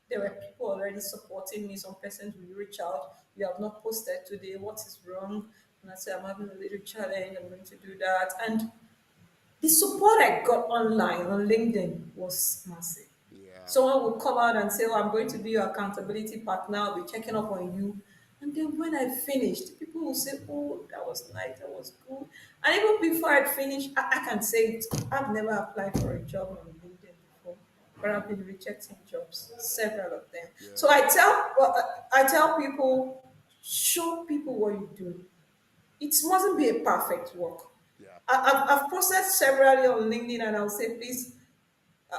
There yeah, were people already supporting me. Some persons will reach out. You have not posted today. What is wrong? And I say, I'm having a little challenge. I'm going to do that. And the support I got online on LinkedIn was massive. yeah, Someone would come out and say, oh, I'm going to be your accountability partner. I'll be checking up on you. And then when I finished, people will say, oh, that was nice. That was good. And even before I'd finished, I can say it. I've never applied for a job on LinkedIn before, but I've been rejecting jobs, several of them. So yeah, I tell people, show people what you do. It mustn't be a perfect work. yeah, I've processed severally on LinkedIn, and I'll say, please,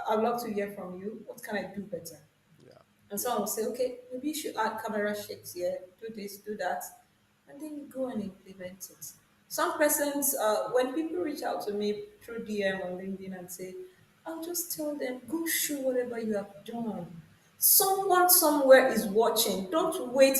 I'd love to hear from you. What can I do better? yeah, And yeah, someone will say, okay, maybe you should add camera shakes here, do this, do that. And then you go and implement it. Some persons, when people reach out to me through DM on LinkedIn and say, I'll just tell them, go show whatever you have done. Someone somewhere is watching. Don't wait.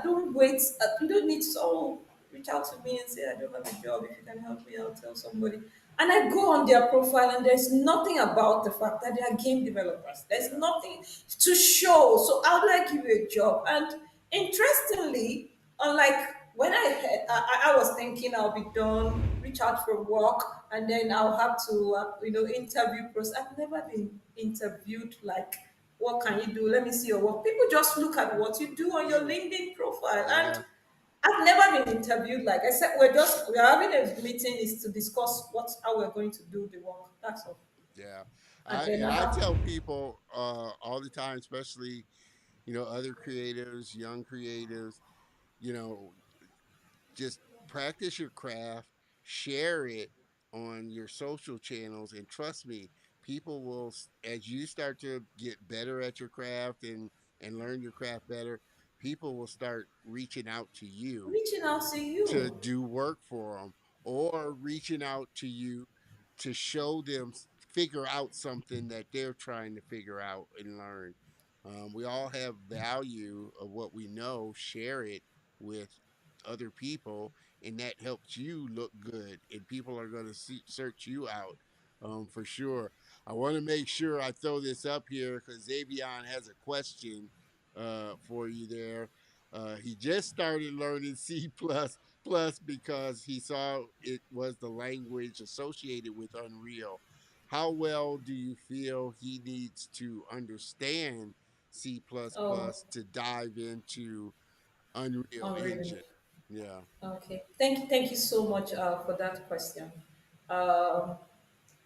Don't wait. You don't need to reach out to me and say, I don't have a job. If you can help me, I'll tell somebody. And I go on their profile, and there's nothing about the fact that they are game developers. There's yeah, nothing to show. So how do I give you a job? And Interestingly, unlike when I was thinking I'll be done, reach out for work, and then I'll have to, interview process. I've never been interviewed like, what can you do? Let me see your work. People just look at what you do on your Really? LinkedIn profile, and Yeah, I've never been interviewed like. I said we're having a meeting is to discuss how we're going to do the work. That's all. yeah. And I then and I I have tell to people all the time, especially other creators, young creatives, you know, just practice your craft, share it on your social channels, and trust me, people will as you start to get better at your craft and learn your craft better, people will start reaching out to you reaching out to to you. do work for them, or reaching out to you to show them, figure out something that they're trying to figure out and learn. We all have value of what we know, share it with other people, and that helps you look good, and people are going to search you out, for sure. I want to make sure I throw this up here because Xavion has a question for you there. He just started learning C++ because he saw it was the language associated with Unreal. How well do you feel he needs to understand C++ Oh, to dive into Unreal unreal. Engine? Yeah, Okay. Thank you so much for that question. Um,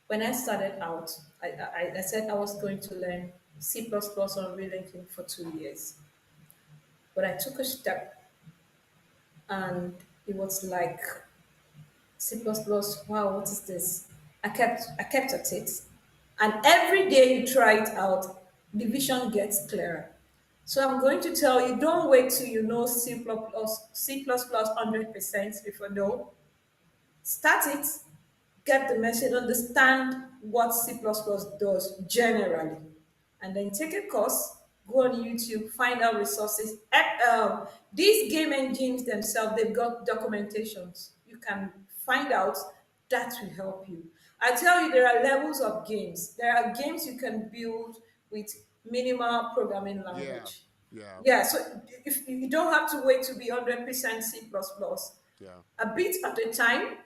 when I started out, I said I was going to learn C++ on Real Engine for 2 years, but I took a step and it was like C++. Wow, what is this? I kept at it, and every day you try it out, the vision gets clearer. So I'm going to tell you, don't wait till you know C++ 100% before no. Start it, get the message, understand what C++ does generally, and then take a course, go on YouTube, find out resources. These game engines themselves, they've got documentations. You can find out that will help you. I tell you, there are levels of games. There are games you can build with minimal programming yeah, language. yeah, Yeah, so if you don't have to wait to be 100% C++, yeah, a bit at a time.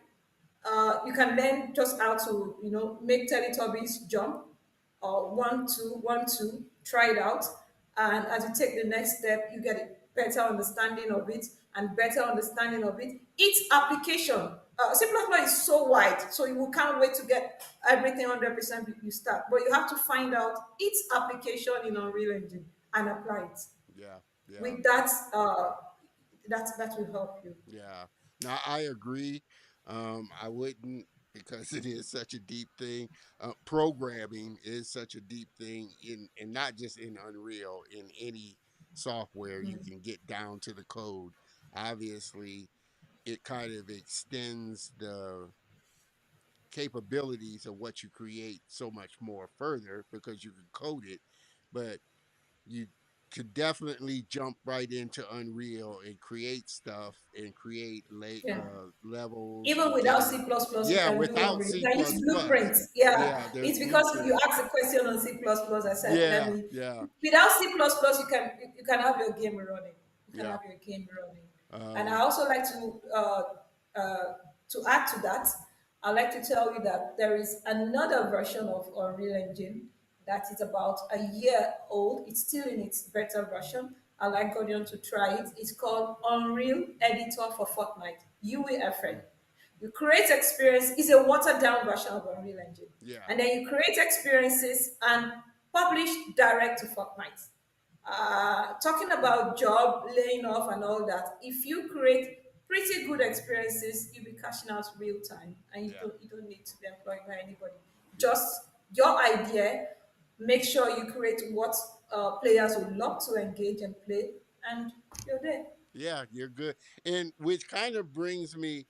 You can learn just how to, make Teletubbies jump, or 1 2 1 2. Try it out, and as you take the next step, you get a better understanding of it and better understanding of it. Its application. C++ is so wide, so you can't wait to get everything 100% you start. But you have to find out its application in Unreal Engine and apply it. yeah, yeah. With that, that will help you. Yeah. Now I agree. I wouldn't, because it is such a deep thing. Programming is such a deep thing in, and not just in Unreal, in any software you can get down to the code. Obviously, it kind of extends the capabilities of what you create so much more further because you can code it, but you could definitely jump right into Unreal and create stuff and create Yeah. levels Even and without things. C++, you Yeah, can do without Unreal. You C++. can use blueprints. Yeah, Yeah, there's it's because you blueprints. asked a question on C++. I said, let Yeah, me. yeah, Without C++, you can have your game running. You can yeah. have your game running. And I Um, also like to add to that. I'd like to tell you that there is another version of Unreal Engine that is about a year old. It's still in its beta version. I'd like Godion to try it. It's called Unreal Editor for Fortnite, UEFN. You create experience, it's a watered down version of Unreal Engine. yeah, And then you create experiences and publish direct to Fortnite. Talking about job laying off and all that, if you create pretty good experiences, you'll be cashing out real time, and you yeah, don't need to be employed by anybody. yeah, Just your idea. Make sure you create what players would love to engage and play, and you're there. yeah. You're good. And which kind of brings me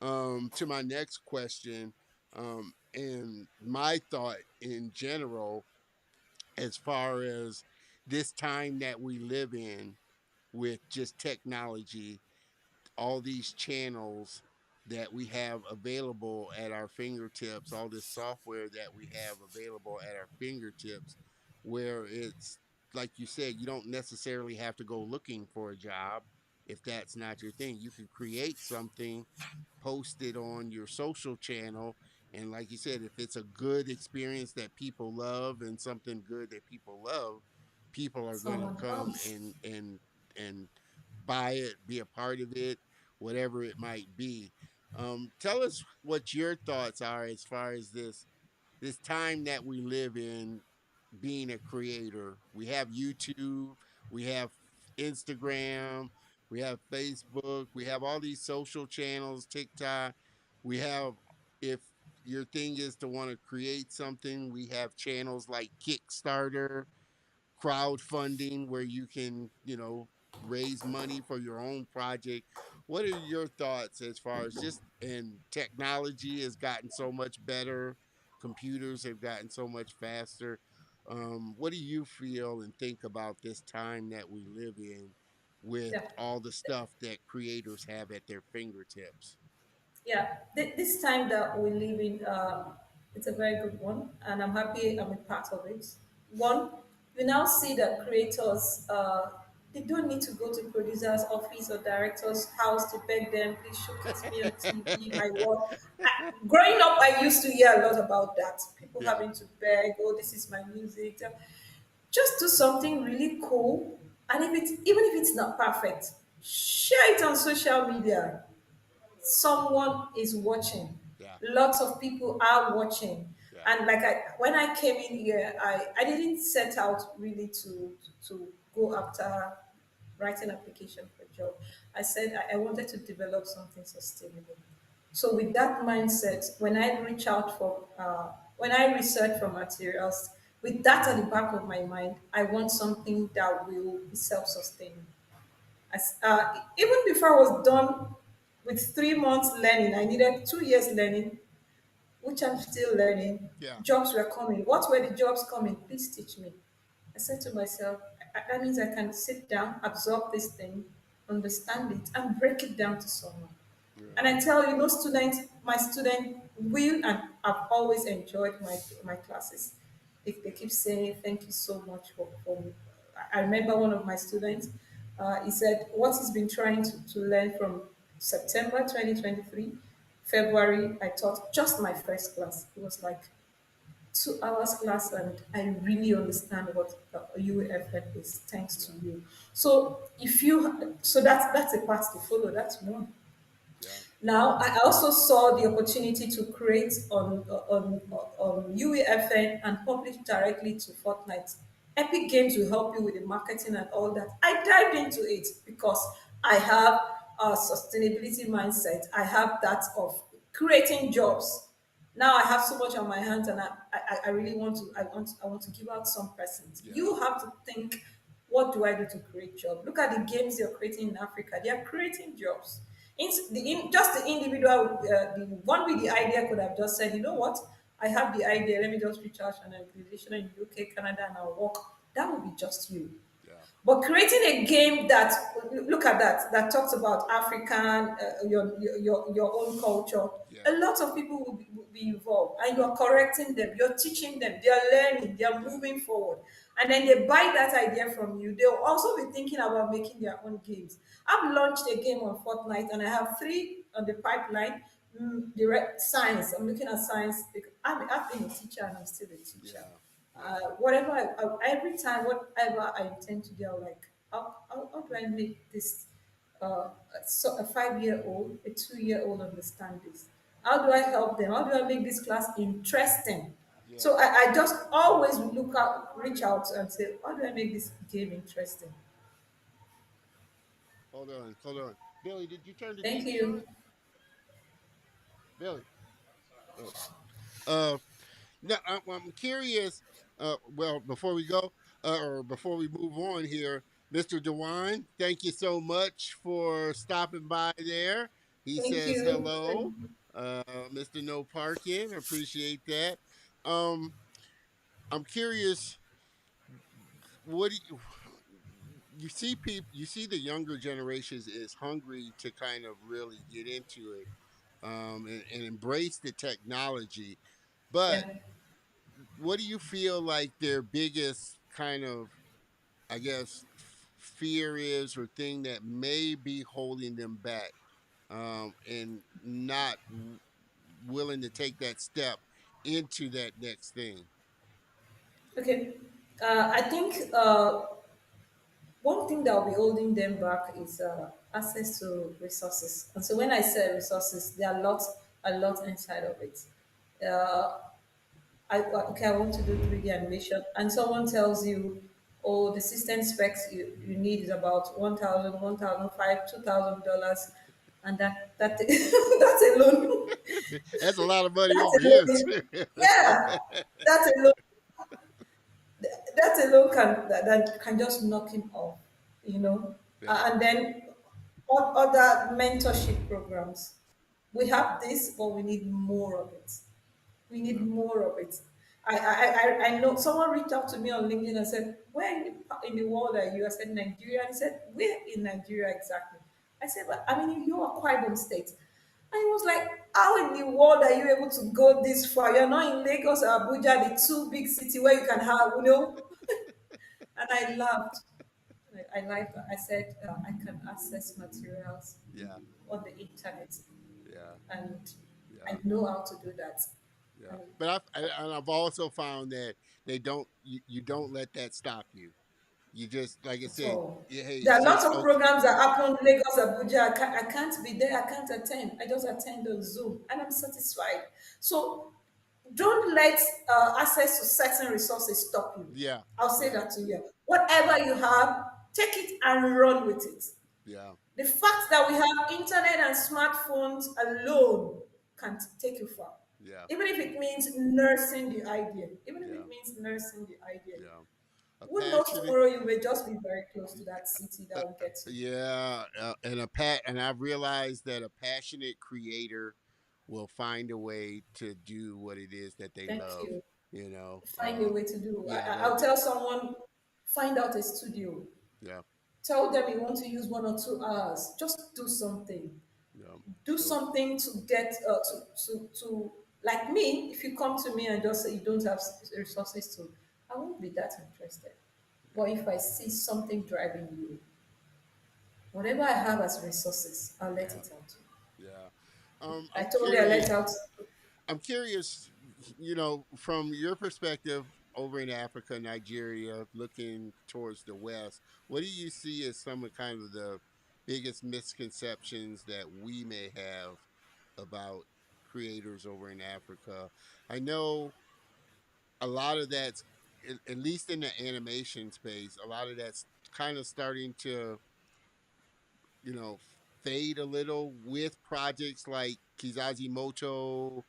to my next question, and my thought in general as far as this time that we live in with just technology, all these channels that we have available at our fingertips, all this software that we have available at our fingertips, where it's like you said, you don't necessarily have to go looking for a job if that's not your thing. You can create something, post it on your social channel, and like you said, if it's a good experience that people love and something good that people love, people are going to Someone come comes. and buy it, be a part of it, whatever it might be. Tell us what your thoughts are as far as this time that we live in, being a creator. We have YouTube, we have Instagram, we have Facebook, we have all these social channels, TikTok. We have, if your thing is to want to create something, we have channels like Kickstarter, crowdfunding, where you can, raise money for your own project. What are your thoughts as far as just, and technology has gotten so much better, computers have gotten so much faster. What do you feel and think about this time that we live in with Yeah. all the stuff that creators have at their fingertips? Yeah, this time that we live in, it's a very good one, and I'm happy I'm a part of it. One, you now see that creators, they don't need to go to producer's office or director's house to beg them, please showcase me on TV, my work. Growing up, I used to hear a lot about that. People Yeah, having to beg, oh, this is my music. Just do something really cool, and if it's even if it's not perfect, share it on social media. Someone is watching. yeah, Lots of people are watching. yeah, And like when I came in here, I didn't set out really to go after writing application for a job. I said I wanted to develop something sustainable. So with that mindset, when I reach out for when I research for materials, with that at the back of my mind, I want something that will be self-sustaining. Even before I was done with 3 months learning, I needed 2 years learning, which I'm still learning. yeah, Jobs were coming. What were the jobs coming? Please teach me. I said to myself, that means I can sit down, absorb this thing, understand it, and break it down to someone. yeah, And I tell you, no student, my student will, and I've always enjoyed my classes. They keep saying, thank you so much for me. I remember one of my students, he said, what he's been trying to learn from September 2023, February, I taught just my first class. It was like 2 hours class, and I really understand what UEFN is, thanks to yeah, you. So if you, so that's a path to follow. That's one. yeah, Now, I also saw the opportunity to create on UEFN and publish directly to Fortnite. Epic Games will help you with the marketing and all that. I dived into it because I have a sustainability mindset. I have that of creating jobs. Now I have so much on my hands, and I really want to give out some presents. yeah, You have to think, what do I do to create jobs? Look at the games you're creating in Africa. They are creating jobs. Just the individual, the one with the idea could have just said, you know what, I have the idea. Let me just reach out to an organization in UK, Canada, and I'll work. That would be just you. yeah, But creating a game that, look at that, that talks about African, your own culture, a yeah, lot of people will be involved, and you're correcting them, you're teaching them, they're learning, they're yeah, moving forward, and then they buy that idea from you. They'll also be thinking about making their own games. I've launched a game on Fortnite, and I have three on the pipeline. Direct science. I'm looking at science because I've been a teacher and I'm still a teacher. yeah, yeah, Whatever every time, whatever I intend to do, I'm like, how do I make this a 5 year old, a 2 year old understand this? How do I help them? How do I make this class interesting? yeah. So I just always look out, reach out and say, how do I make this game interesting? Hold on. Billy, did you turn the Thank TV you. on? Billy. Oh. Uh, no, I'm curious. Well, before we go, or before we move on here, Mr. Dewan, thank you so much for stopping by there. He Thank says you. hello. Mr. No Parking, appreciate that. Um, I'm curious. What do you see? People, you see the younger generations is hungry to kind of really get into it, and embrace the technology. But Yeah. what do you feel like their biggest kind of I guess fear is, or thing that may be holding them back, and not willing to take that step into that next thing. Okay. I think one thing that will be holding them back is access to resources. And so when I say resources, there are a lot inside of it. Uh, okay, I want to do 3D animation, and someone tells you, oh, the system specs you need is about 1,000, 1,005, $2,000, and that that alone, That's a lot of money that over alone here is, too. yeah, that alone that alone that can just knock him off, you know. Yeah, And then other mentorship programs. We have this, but we need more of it. We need yeah, more of it. I know someone reached out to me on LinkedIn and said, "Where in the world are you?" I said, "Nigeria." And he said, "Where in Nigeria exactly?" I said, "But I mean, you are Akwa Ibom State." And he was like, "How in the world are you able to go this far? You're not in Lagos or Abuja, the two big city where you can have, you know." And I laughed. I laughed. I said, "I can access materials yeah, on the internet, yeah, and I yeah, know how to do that." yeah. And But I've also found that you don't let that stop you. You just, like I said, so hey, there it's are lots just of okay. programs that happen in Lagos, Abuja. I can't be there. I can't attend. I just attend on Zoom, and I'm satisfied. So don't let access to certain resources stop you. Yeah, I'll say yeah, that to you. Whatever you have, take it and run with it. yeah, The fact that we have internet and smartphones alone can take you far. yeah, Even if it means nursing the idea. Even if yeah, it means nursing the idea. yeah. A Who knows, passionate, tomorrow you may just be very close to that city that will get you. yeah, and I've realized that a passionate creator will find a way to do what it is that they Thank love. you. You know, Find a way to do. yeah, I'll tell someone, find out a studio. yeah, Tell them you want to use 1 or 2 hours. Just do something. yeah. Do So something to get to like me. If you come to me and just say you don't have resources to, I won't be that interested. But if I see something driving you, whatever I have as resources, I'll let yeah, it out. yeah. I I'm told you I let curious. out. I'm curious, from your perspective over in Africa, Nigeria, looking towards the West, what do you see as some of kind of the biggest misconceptions that we may have about creators over in Africa? I know a lot of that's, at least in the animation space, a lot of that's kind of starting to, you know, fade a little with projects like Kizazi Moto,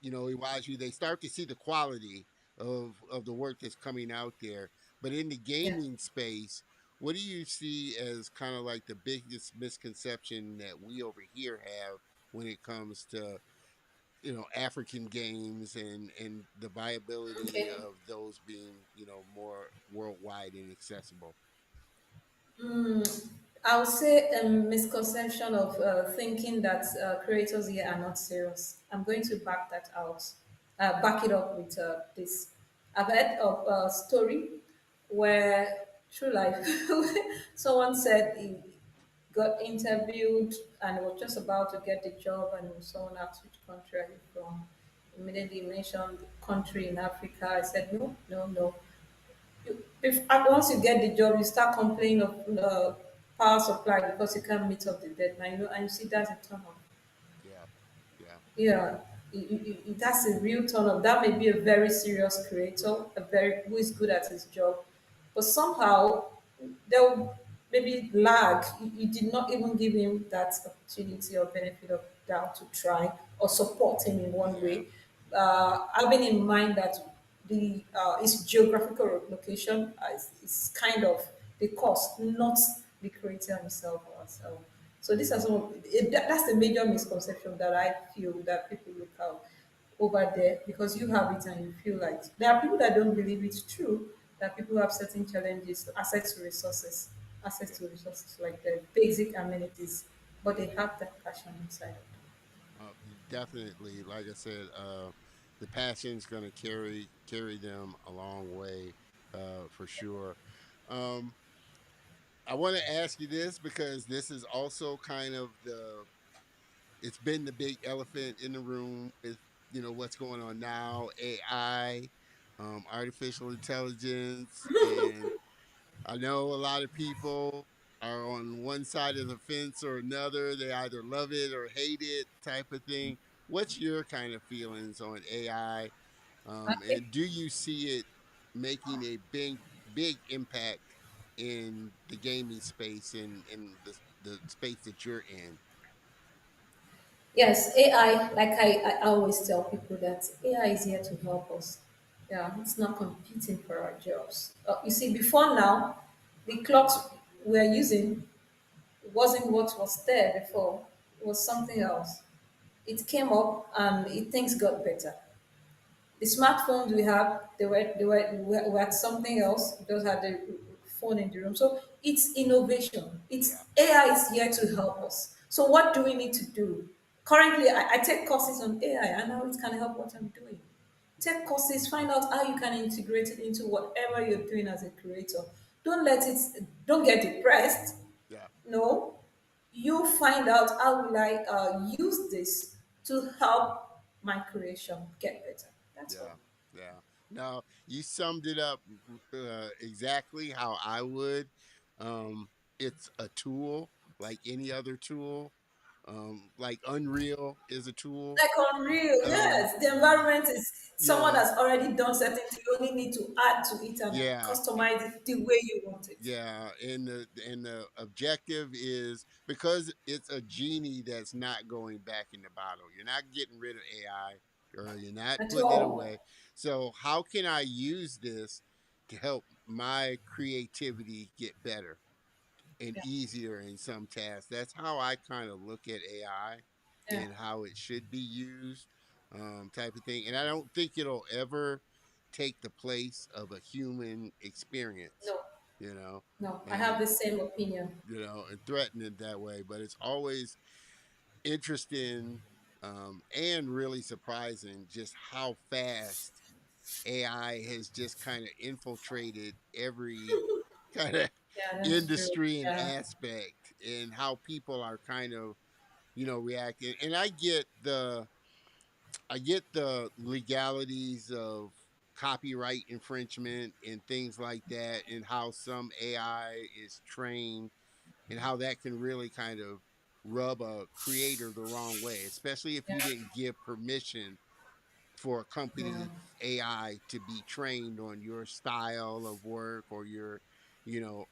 Iwaju. They start to see the quality of the work that's coming out there. But in the Yeah. gaming space, what do you see as kind of like the biggest misconception that we over here have when it comes to African games and the viability Okay. of those being more worldwide and accessible? I would say a misconception of thinking that creators here are not serious. I'm going to back that out, back it up with this. I've heard of a story where, true life, someone said he got interviewed and was just about to get the job, and someone asked which country are you from. Immediately mentioned country in Africa. I said, no, no, no. Once you get the job, you start complaining of power supply because you can't meet up the deadline. And you see that's a turn off. Yeah, yeah, Yeah, that's a real turn off. That may be a very serious creator, a very who is good at his job, but somehow they'll maybe lag. You did not even give him that opportunity or benefit of doubt to try or support him in one yeah, way. Having in mind that the its geographical location is kind of the cost, not the creator himself or herself. So these are some of that's the major misconception that I feel that people look out over there because you have it and you feel like there are people that don't believe it's true that people have certain challenges, access yeah. to resources like the basic amenities, but they have that passion inside of them. Uh, Definitely, like I said, the passion's going to carry them a long way, for sure. Um, I want to ask you this because this is also kind of it's been the big elephant in the room with what's going on now, AI, artificial intelligence, and I know a lot of people are on one side of the fence or another. They either love it or hate it, type of thing. What's your kind of feelings on AI? Okay. And do you see it making a big impact in the gaming space and in the space that you're in? Yes, AI, like I always tell people that AI is here to help us. Yeah, it's not competing for our jobs. You see, before now, the clocks we're using wasn't what was there before. It was something else. It came up and things got better. The smartphones we have, they were something else. We just had the phone in the room. So it's innovation. Yeah, It's AI is here to help us. So what do we need to do? Currently, I take courses on AI, and now it can help what I'm doing. Take courses, find out how you can integrate it into whatever you're doing as a creator. Don't get depressed. yeah, No, you find out how will I use this to help my creation get better. That's yeah, all. yeah. No, you summed it up exactly how I would. It's a tool like any other tool. Like Unreal is a tool. Like Unreal, Um, yes. The environment is you someone know, has already done certain things. You only need to add to it and yeah, customize it the way you want it. yeah, and the objective is because it's a genie that's not going back in the bottle. You're not getting rid of AI, or you're not At putting it all. away. So how can I use this to help my creativity get better and Yeah. easier in some tasks? That's how I kind of look at AI Yeah. and how it should be used, type of thing. And I don't think it'll ever take the place of a human experience, No, you know, no. I have and the same opinion. and threaten it that way. But it's always interesting, and really surprising just how fast AI has just kind of infiltrated every kind of Yeah, that's true. industry and Yeah. aspect, and how people are kind of reacting. And I get the legalities of copyright infringement and things like that, and how some AI is trained, and how that can really kind of rub a creator the wrong way, especially if you Yeah. didn't give permission for a Yeah. company's AI to be trained on your style of work or your,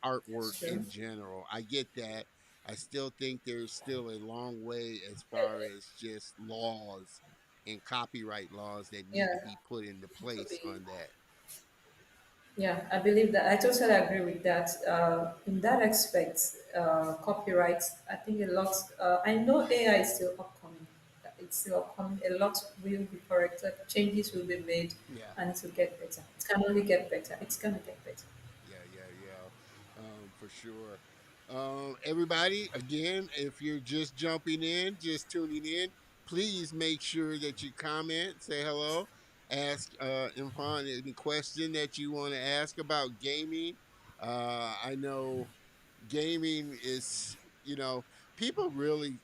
artwork That's true. in general. I get that. I still think there's still a long way as far as just laws and copyright laws that need to Yeah. be put into To place be. on that. Yeah, I believe that. I totally agree with that. In that aspect, copyright, I think a lot. I know AI is still upcoming. It's still upcoming. A lot will be corrected. Changes will be made, Yeah. and it will get better. It can only get better. It's gonna get better. Yeah. For sure. Everybody, again, if you're just jumping in, just tuning in, please make sure that you comment, say hello, ask Mfon any question that you want to ask about gaming. I know gaming is, people really,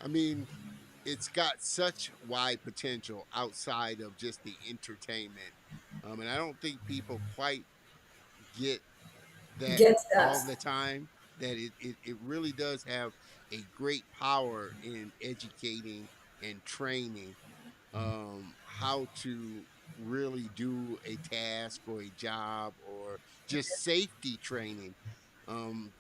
I mean, it's got such wide potential outside of just the entertainment. And I don't think people quite get that Get that. all the time, that it really does have a great power in educating and training, how to really do a task or a job, or just safety training,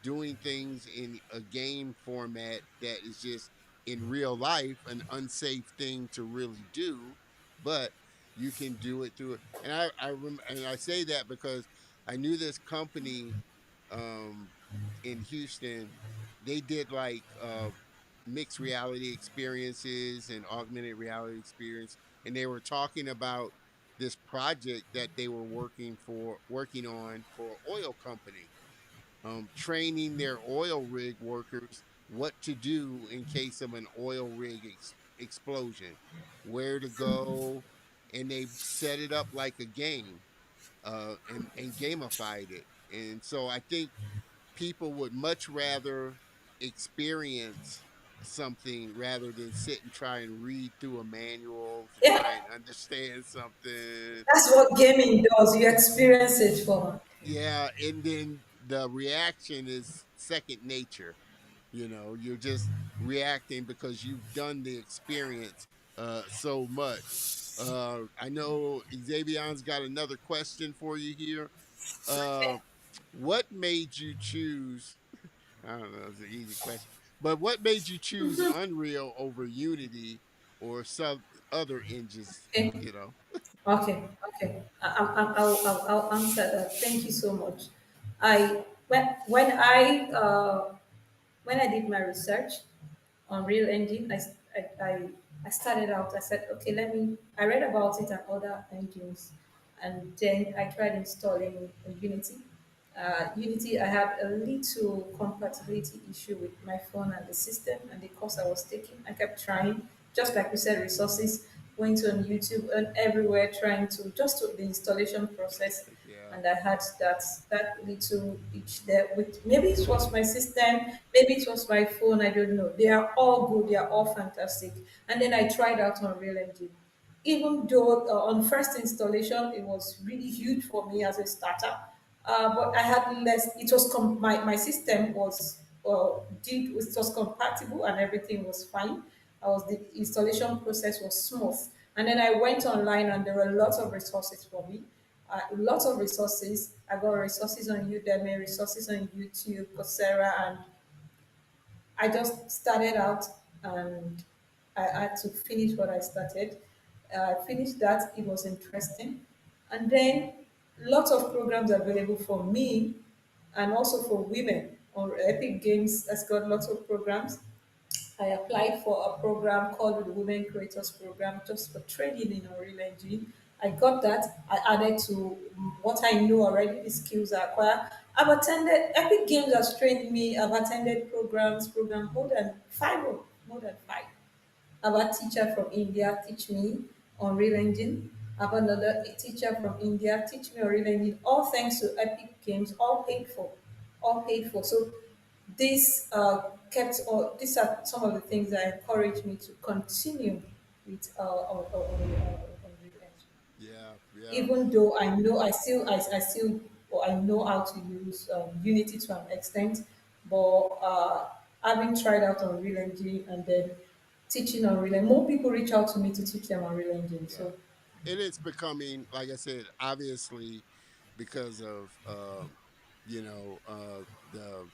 doing things in a game format that is just in real life an unsafe thing to really do, but you can do it through it. And and I say that because I knew this company, um, in Houston. They did like mixed reality experiences and augmented reality experience, and they were talking about this project that they were working on for an oil company, training their oil rig workers what to do in case of an oil rig explosion, where to go, and they set it up like a game. and gamified it. And so I think people would much rather experience something rather than sit and try and read through a manual to Yeah, try and understand something. that's what gaming does. You experience it for. Yeah, and then the reaction is second nature. You're just reacting because you've done the experience so much. I know Xavion's got another question for you here. Uh, what made you choose? I don't know, it's an easy question, but what made you choose Unreal over Unity or some other engines? Okay. You know, Okay. I'll answer that. Thank you so much. I when I did my research on Real Engine, I started out. I said, okay, let me. I read about it and other engines, and then I tried installing Unity. Unity, I had a little compatibility issue with my phone and the system and the course I was taking. I kept trying, just like we said, resources, went on YouTube and everywhere trying to just to the installation process. yeah, And I had that little itch there with maybe it was my system, maybe it was my phone, I don't know. They are all good, they are all fantastic. And then I tried out on Real Engine. Even though on first installation it was really huge for me as a starter, but I had less. It was my system was it was compatible and everything was fine. I was the installation process was smooth, and then I went online and there were lots of resources for me. Lots of resources. I got resources on Udemy, resources on YouTube, Coursera, and I just started out and I had to finish what I started. I finished that, it was interesting. And then lots of programs available for me and also for women. On Epic Games has got lots of programs. I applied for a program called the Women Creators Program just for training in Unreal Engine. I got that. I added to what I know already, the skills I acquire. I've attended Epic Games has trained me. I've attended program more than five. I have a teacher from India teach me on Real Engine. I have another teacher from India teach me on Real Engine. All thanks to Epic Games, all paid for, all paid for. So this kept all. These are some of the things that encourage me to continue with on Real Engine. yeah, yeah, Even though I still or I know how to use Unity to an extent, but having tried out on Real Engine and then teaching on Real Engine, more people reach out to me to teach them on Real Engine. yeah. So And it's becoming, like I said, obviously because of the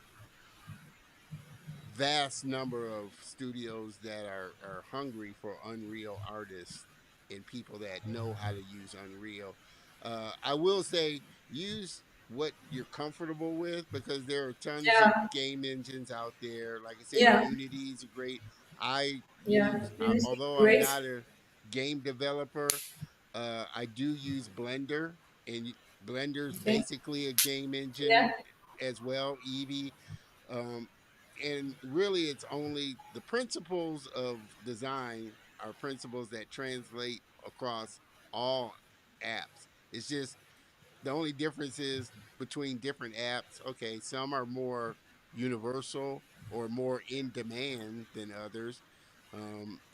vast number of studios that are hungry for Unreal artists and people that know how to use Unreal. I will say use what you're comfortable with because there are tons of yeah, game engines out there. Like I said, yeah, Unity is great. I yeah, use, Unity, although I'm great. not a game developer, I do use Blender, and Blender's Okay, basically a game engine yeah, as well. Eevee, um, and really it's only the principles of design are principles that translate across all apps. It's just the only difference is between different apps. Okay, some are more universal or more in demand than others,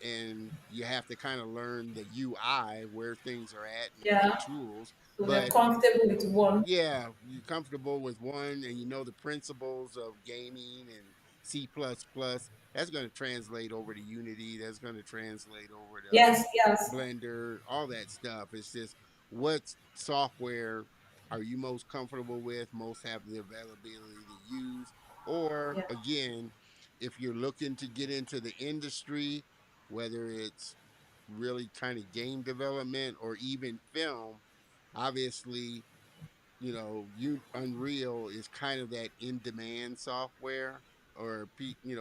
and you have to kind of learn the UI where things are at and the yeah. tools. So they're But comfortable with one. yeah, you're comfortable with one and you know the principles of gaming and C++, that's going to translate over to Unity, that's going to translate over to Yes, yes, Blender, all that stuff. It's just what software are you most comfortable with, most have the availability to use, or yeah, again, if you're looking to get into the industry, whether it's really kind of game development or even film, obviously you Unreal is kind of that in-demand software, or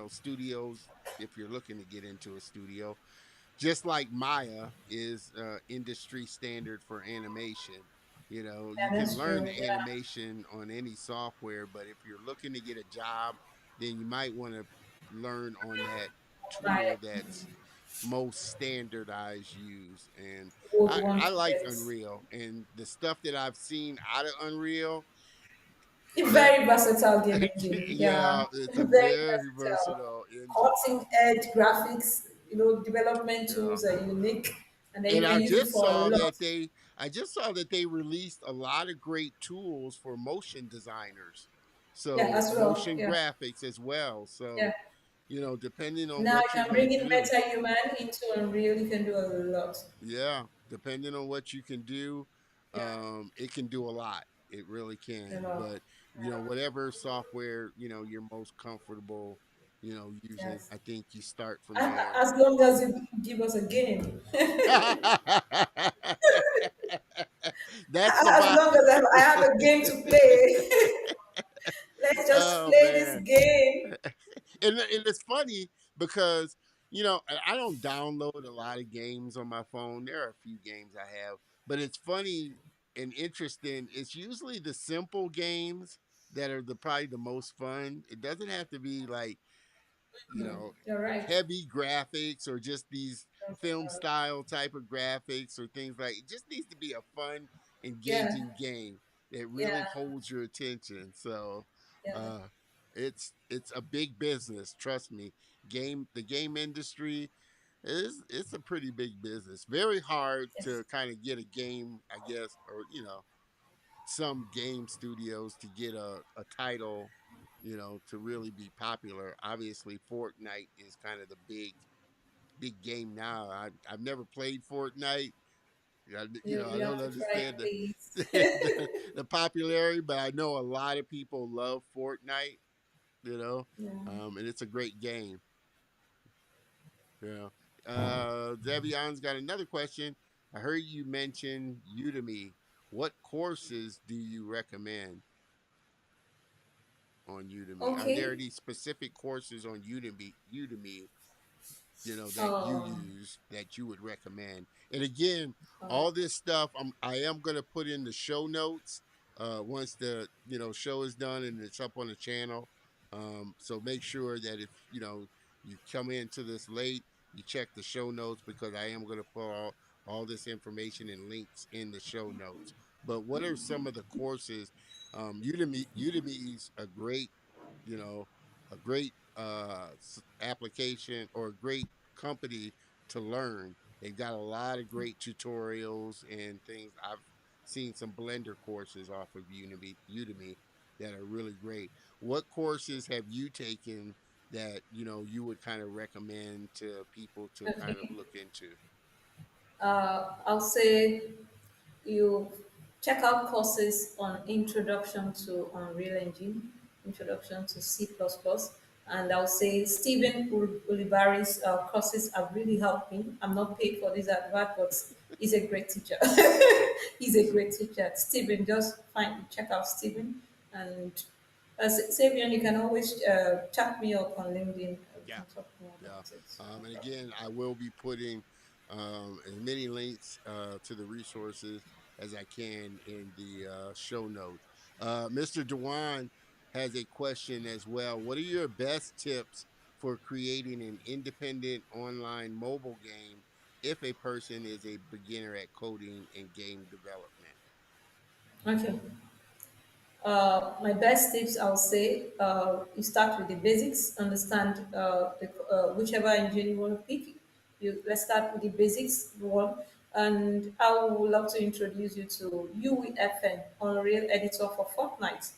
studios. If you're looking to get into a studio, just like Maya is industry standard for animation. You yeah, can that's learn true. the Yeah, animation on any software, but if you're looking to get a job, then you might want to learn on that tool right. that's Mhm. most standardized use. And would I want to like get. Unreal, and the stuff that I've seen out of Unreal, A man. very versatile game engine. Yeah, Yeah, it's a very very versatile. versatile engine. Cutting edge graphics, development Yeah. tools are unique, and then you And can use it for a lot. I just saw that they released a lot of great tools for motion designers. Yeah, So as well. motion Yeah, graphics as well. yeah. So, depending on Now you what you're can gonna bring in do. MetaHuman into Unreal. You can do a lot. Yeah, depending on what you can do, Yeah, it can do a lot. It really a can. lot. But Yeah. whatever software you're most comfortable, using, Yes. I think you start from there. As long as you give us a game. That's the As vibe. long as I have a game to play. Let's just Oh play this man. game. And it's funny because I don't download a lot of games on my phone. There are a few games I have, but it's funny and interesting. It's usually the simple games that are the probably the most fun. It doesn't have to be like You're right. heavy graphics or just these film style type of graphics or things like it just needs to be a fun, Yeah, engaging game that really yeah, holds your attention. So yeah. uh it's a big business, trust me. The game industry is it's a pretty big business. Very hard Yes. to kind of get a game, I guess, or some game studios to get a title, to really be popular. Obviously, Fortnite is kind of the big game now. I've never played Fortnite. I You have don't to try it, understand please. the popularity, but I know a lot of people love Fortnite. Yeah. And it's a great game. Yeah. Zavion's got another question. I heard you mention Udemy. What courses do you recommend on Udemy? Are there Okay. any specific courses on Udemy that you Um. use that you would recommend? And again, Uh, all this stuff I am going to put in the show notes once the show is done and it's up on the channel. So make sure that if you come into this late, you check the show notes because I am going to put all this information and links in the show notes. But what are some of the courses? Udemy's a great, you know, a great application or a great company to learn. They've got a lot of great tutorials and things. I've seen some Blender courses off of Udemy that are really great. What courses have you taken that you would kind of recommend to people to kind of okay. look into? I'll say you check out courses on introduction to Unreal Engine, introduction to C++, and I'll say Stephen Ulibarri's courses have really helped me. I'm not paid for this advert, but he's a great teacher. He's a great teacher. Stephen, just check out Stephen. And Savion, you can always chat me up on LinkedIn. We Yeah. can talk more Yeah. about it. No And problem. again, I will be putting as many links to the resources as I can in the show notes. Mr. Dewan has a question as well. What are your best tips for creating an independent online mobile game if a person is a beginner at coding and game development? Okay. My best tips, I'll say, you start with the basics, understand whichever engine you want to pick. Let's start with the basics one, and I would love to introduce you to UEFN, Unreal Editor for Fortnite.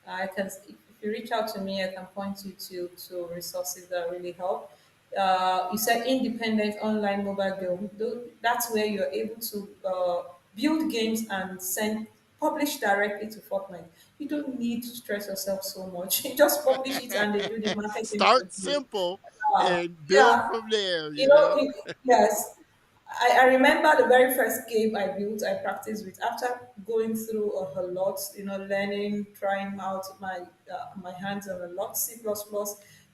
I can, if you reach out to me, I can point you to resources that really help. You said independent online mobile game. That's where you're able to build games and publish directly to Fortnite. You don't need to stress yourself so much. You just publish it and they do the marketing for Start you. simple and build Yeah, from there, you know, yes. I remember the very first game I built, I practiced with after going through a lot, learning, trying out my hands on a lot C++.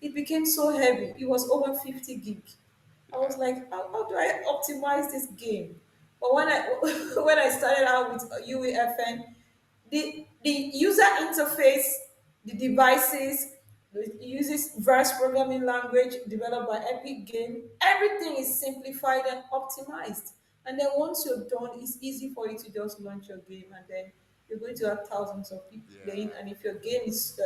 It became so heavy. It was over 50 gig. I was Yeah. like, how do I optimize this game? But when I when I started out with UEFN, the user interface, the devices, It uses verse programming language developed by Epic Game. Everything is simplified and optimized. And then once you're done, it's easy for you to just launch your game, and then you're going to have thousands of people playing. Yeah, And if your game is,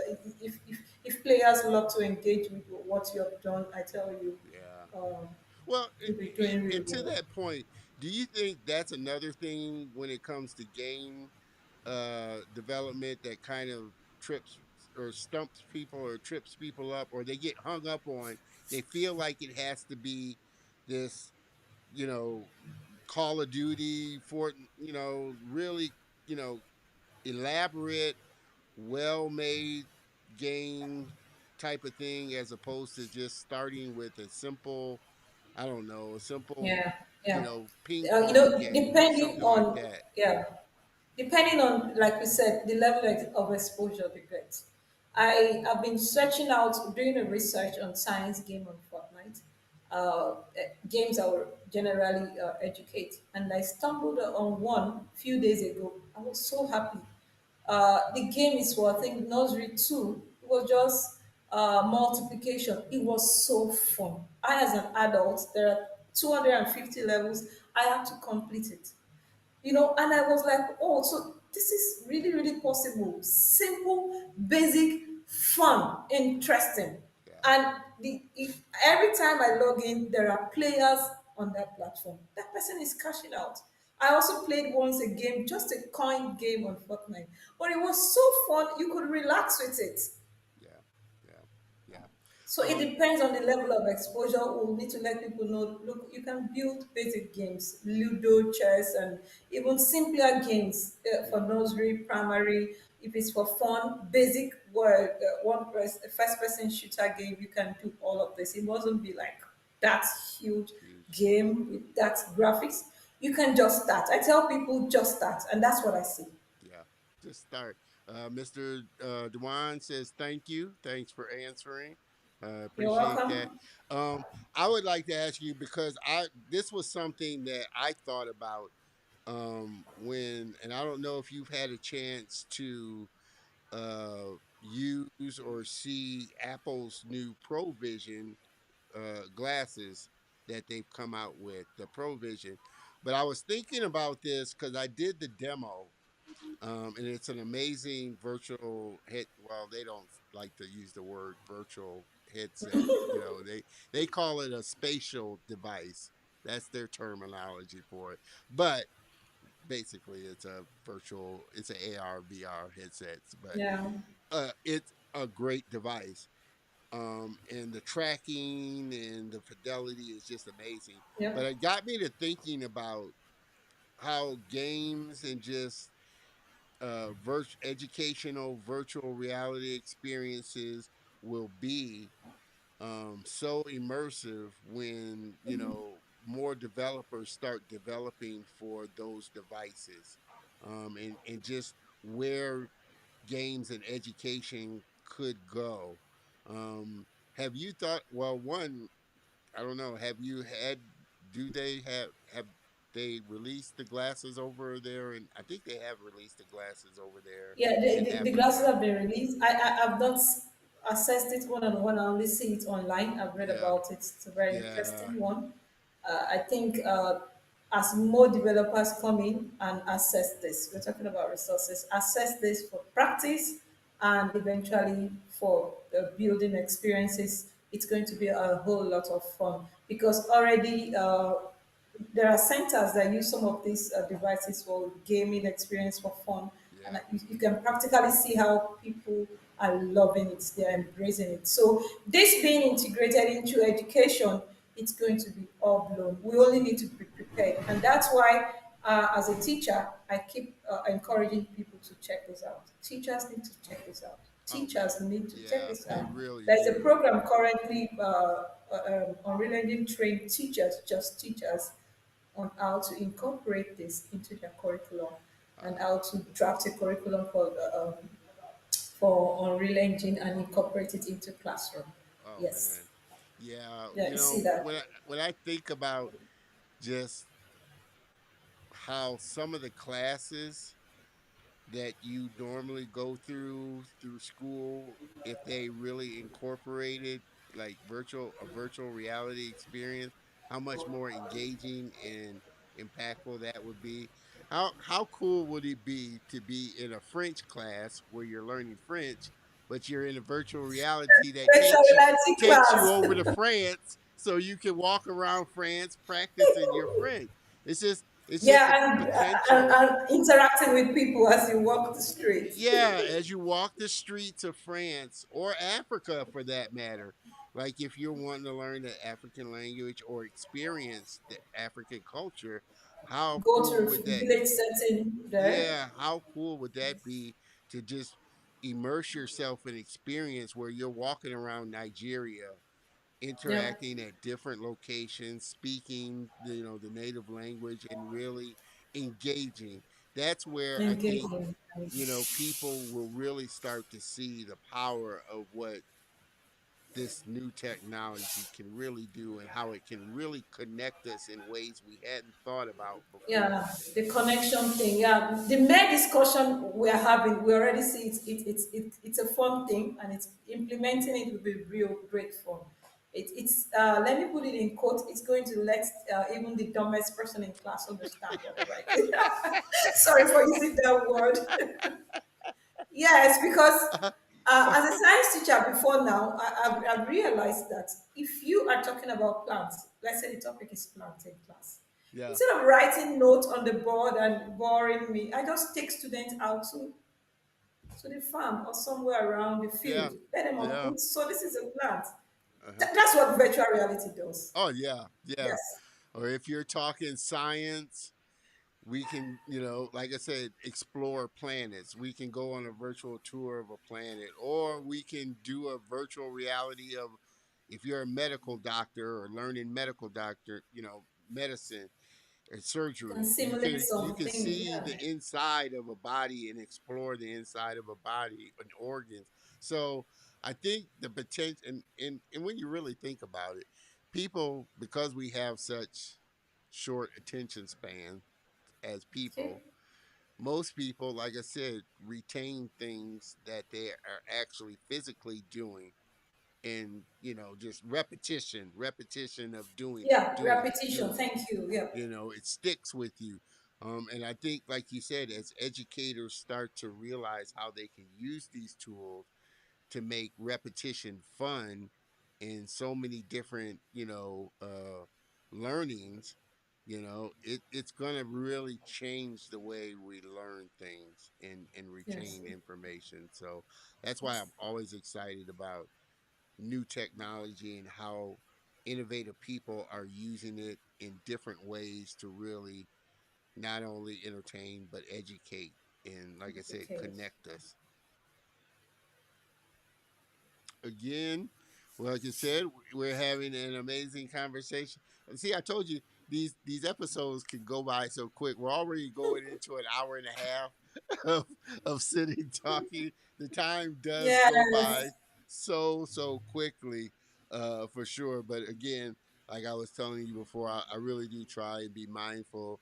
if players love to engage with what you have done, I tell you, yeah. um, Well, you'll be doing really and to well. that point, do you think that's another thing when it comes to game development that kind of trips or stumps people or trips people up, or they get hung up on? They feel like it has to be this, you know, Call of Duty, Fort, really, you know, elaborate, well made game type of thing, as opposed to just starting with a simple, I don't know, a simple, Yeah, yeah. ping pong game or Depending something like on, that. yeah, depending on, like we said, the level of exposure they get. I have been searching out, doing a research on science game on Fortnite, games that will generally educate, and I stumbled on one few days ago. I was so happy. The game is for, I think, nursery two. It was just multiplication. It was so fun. I, as an adult, there are 250 levels. I had to complete it, and I was like, oh, so this is really, really possible. Simple, basic, fun, interesting. Yeah, And every time I log in, there are players on that platform. That person is cashing out. I also played once a game, just a coin game on Fortnite, but it was so fun. You could relax with it. yeah, yeah, yeah. So it depends on the level of exposure. We'll need to let people know, look, you can build basic games, Ludo, chess, and even simpler games for Yeah, nursery, primary. If it's for fun, basic word, first person shooter game, you can do all of this. It mustn't be like that huge huge. game with that graphics. You can just start. I tell people just start, and that's what I see. Yeah, just start. Mr. Dewan says thank you. Thanks for answering. You're Appreciate that. welcome. Um, I would like to ask you, because I this was something that I thought about when, and I don't know if you've had a chance to use or see Apple's new Provision glasses that they've come out with, the Provision. But I was thinking about this because I did the demo, and it's an amazing virtual head. Well, they don't like to use the word virtual headset. They call it a spatial device. That's their terminology for it. But basically, it's an AR VR headset. But Yeah. it's a great device. And the tracking and the fidelity is just amazing. But Yep. it got me to thinking about how games and just educational virtual reality experiences will be so immersive when more developers start developing for those devices, and just where games and education could go. Have you thought? Well, one, I don't know. Have you had? Do they have they released the glasses over there? And I think they have released the glasses over there Yeah, in the glasses Africa. have been released. I've not assessed it one on one. I only see it online. I've read Yeah, about it. It's a very yeah, interesting one. I think as more developers come in and assess this, we're talking about resources, assess this for practice and eventually for building experiences, it's going to be a whole lot of fun because already there are centers that use some of these devices for gaming experience for fun, and yeah. you can practically see how people are loving it. They're embracing it. So this being integrated into education, it's going to be all blown. We only need to be prepared, and that's why, as a teacher, I keep encouraging people to check this out. Teachers need to check this out. Oh Teachers man, need to check yeah, this they out. really There's a do. program currently on Real Engine train teachers, just teachers, on how to incorporate this into their curriculum and Wow. how to draft a curriculum for Unreal Engine and incorporate it into classroom. Oh Yes, man, yeah. yeah, you see that. When I think about just how some of the classes that you normally go through school, if they really incorporated like virtual reality experience, how much more engaging and impactful that would be. How cool would it be to be in a French class where you're learning French, but you're in a virtual reality that Virtual reality takes you class. over to France so you can walk around France practicing your French. It's just the Yeah, potential. and interacting with people as you walk the streets. Yeah, as you walk the streets of France or Africa for that matter, like if you're wanting to learn the African language or experience the African culture, how Go cool to would that village setting there. yeah, how cool would that be to just immerse yourself in experience where you're walking around Nigeria, Yeah, interacting at different locations, speaking the native language and really engaging. That's where I think engaging. people will really start to see the power of what this new technology can really do and how it can really connect us in ways we hadn't thought about before. Yeah, the connection thing. Yeah, the mere discussion we're having, we already see it's a fun thing, and it's implementing it will be real great fun. It's let me put it in quotes. It's going to let even the dumbest person in class understand whatever it is. Sorry for using that word. Yes, because as a science teacher before now, I've realized that if you are talking about plants, let's say the topic is plants in class, Yeah, instead of writing notes on the board and boring me, I just take students out to the farm or somewhere around the yeah, field. Let them yeah. uproot. So this is a plant. Uh-huh. That's what virtual reality does. Oh yeah, yeah. Yes, Or if you're talking science, we can, like I said, explore planets. We can go on a virtual tour of a planet, or we can do a virtual reality of if you're a medical doctor or learning medical doctor, medicine or can surgery. You simulate can you can something. see Yeah. the inside of a body and explore the inside of a body and organs. So I think the potential and when you really think about it, people, because we have such short attention span as Okay. people, most people, like I said, retain things that they are actually physically doing, and just repetition of doing it, Yeah, doing it, repetition. doing it. Thank you. Yeah. It sticks with you. And I think, like you said, as educators start to realize how they can use these tools to make repetition fun in so many different learnings, it's going to really change the way we learn things and Yes. retain information. So that's why I'm always excited about new technology and how innovative people are using it in different ways to really not only entertain but educate and, like I said, Okay. connect us. Again, well, like I said, we're having an amazing conversation. And see, I told you these episodes can go by so quick. We're already going into an hour and a half of, of sitting talking. The time does go by Yes. so quickly, for sure. But again, like I was telling you before, I really do try and be mindful.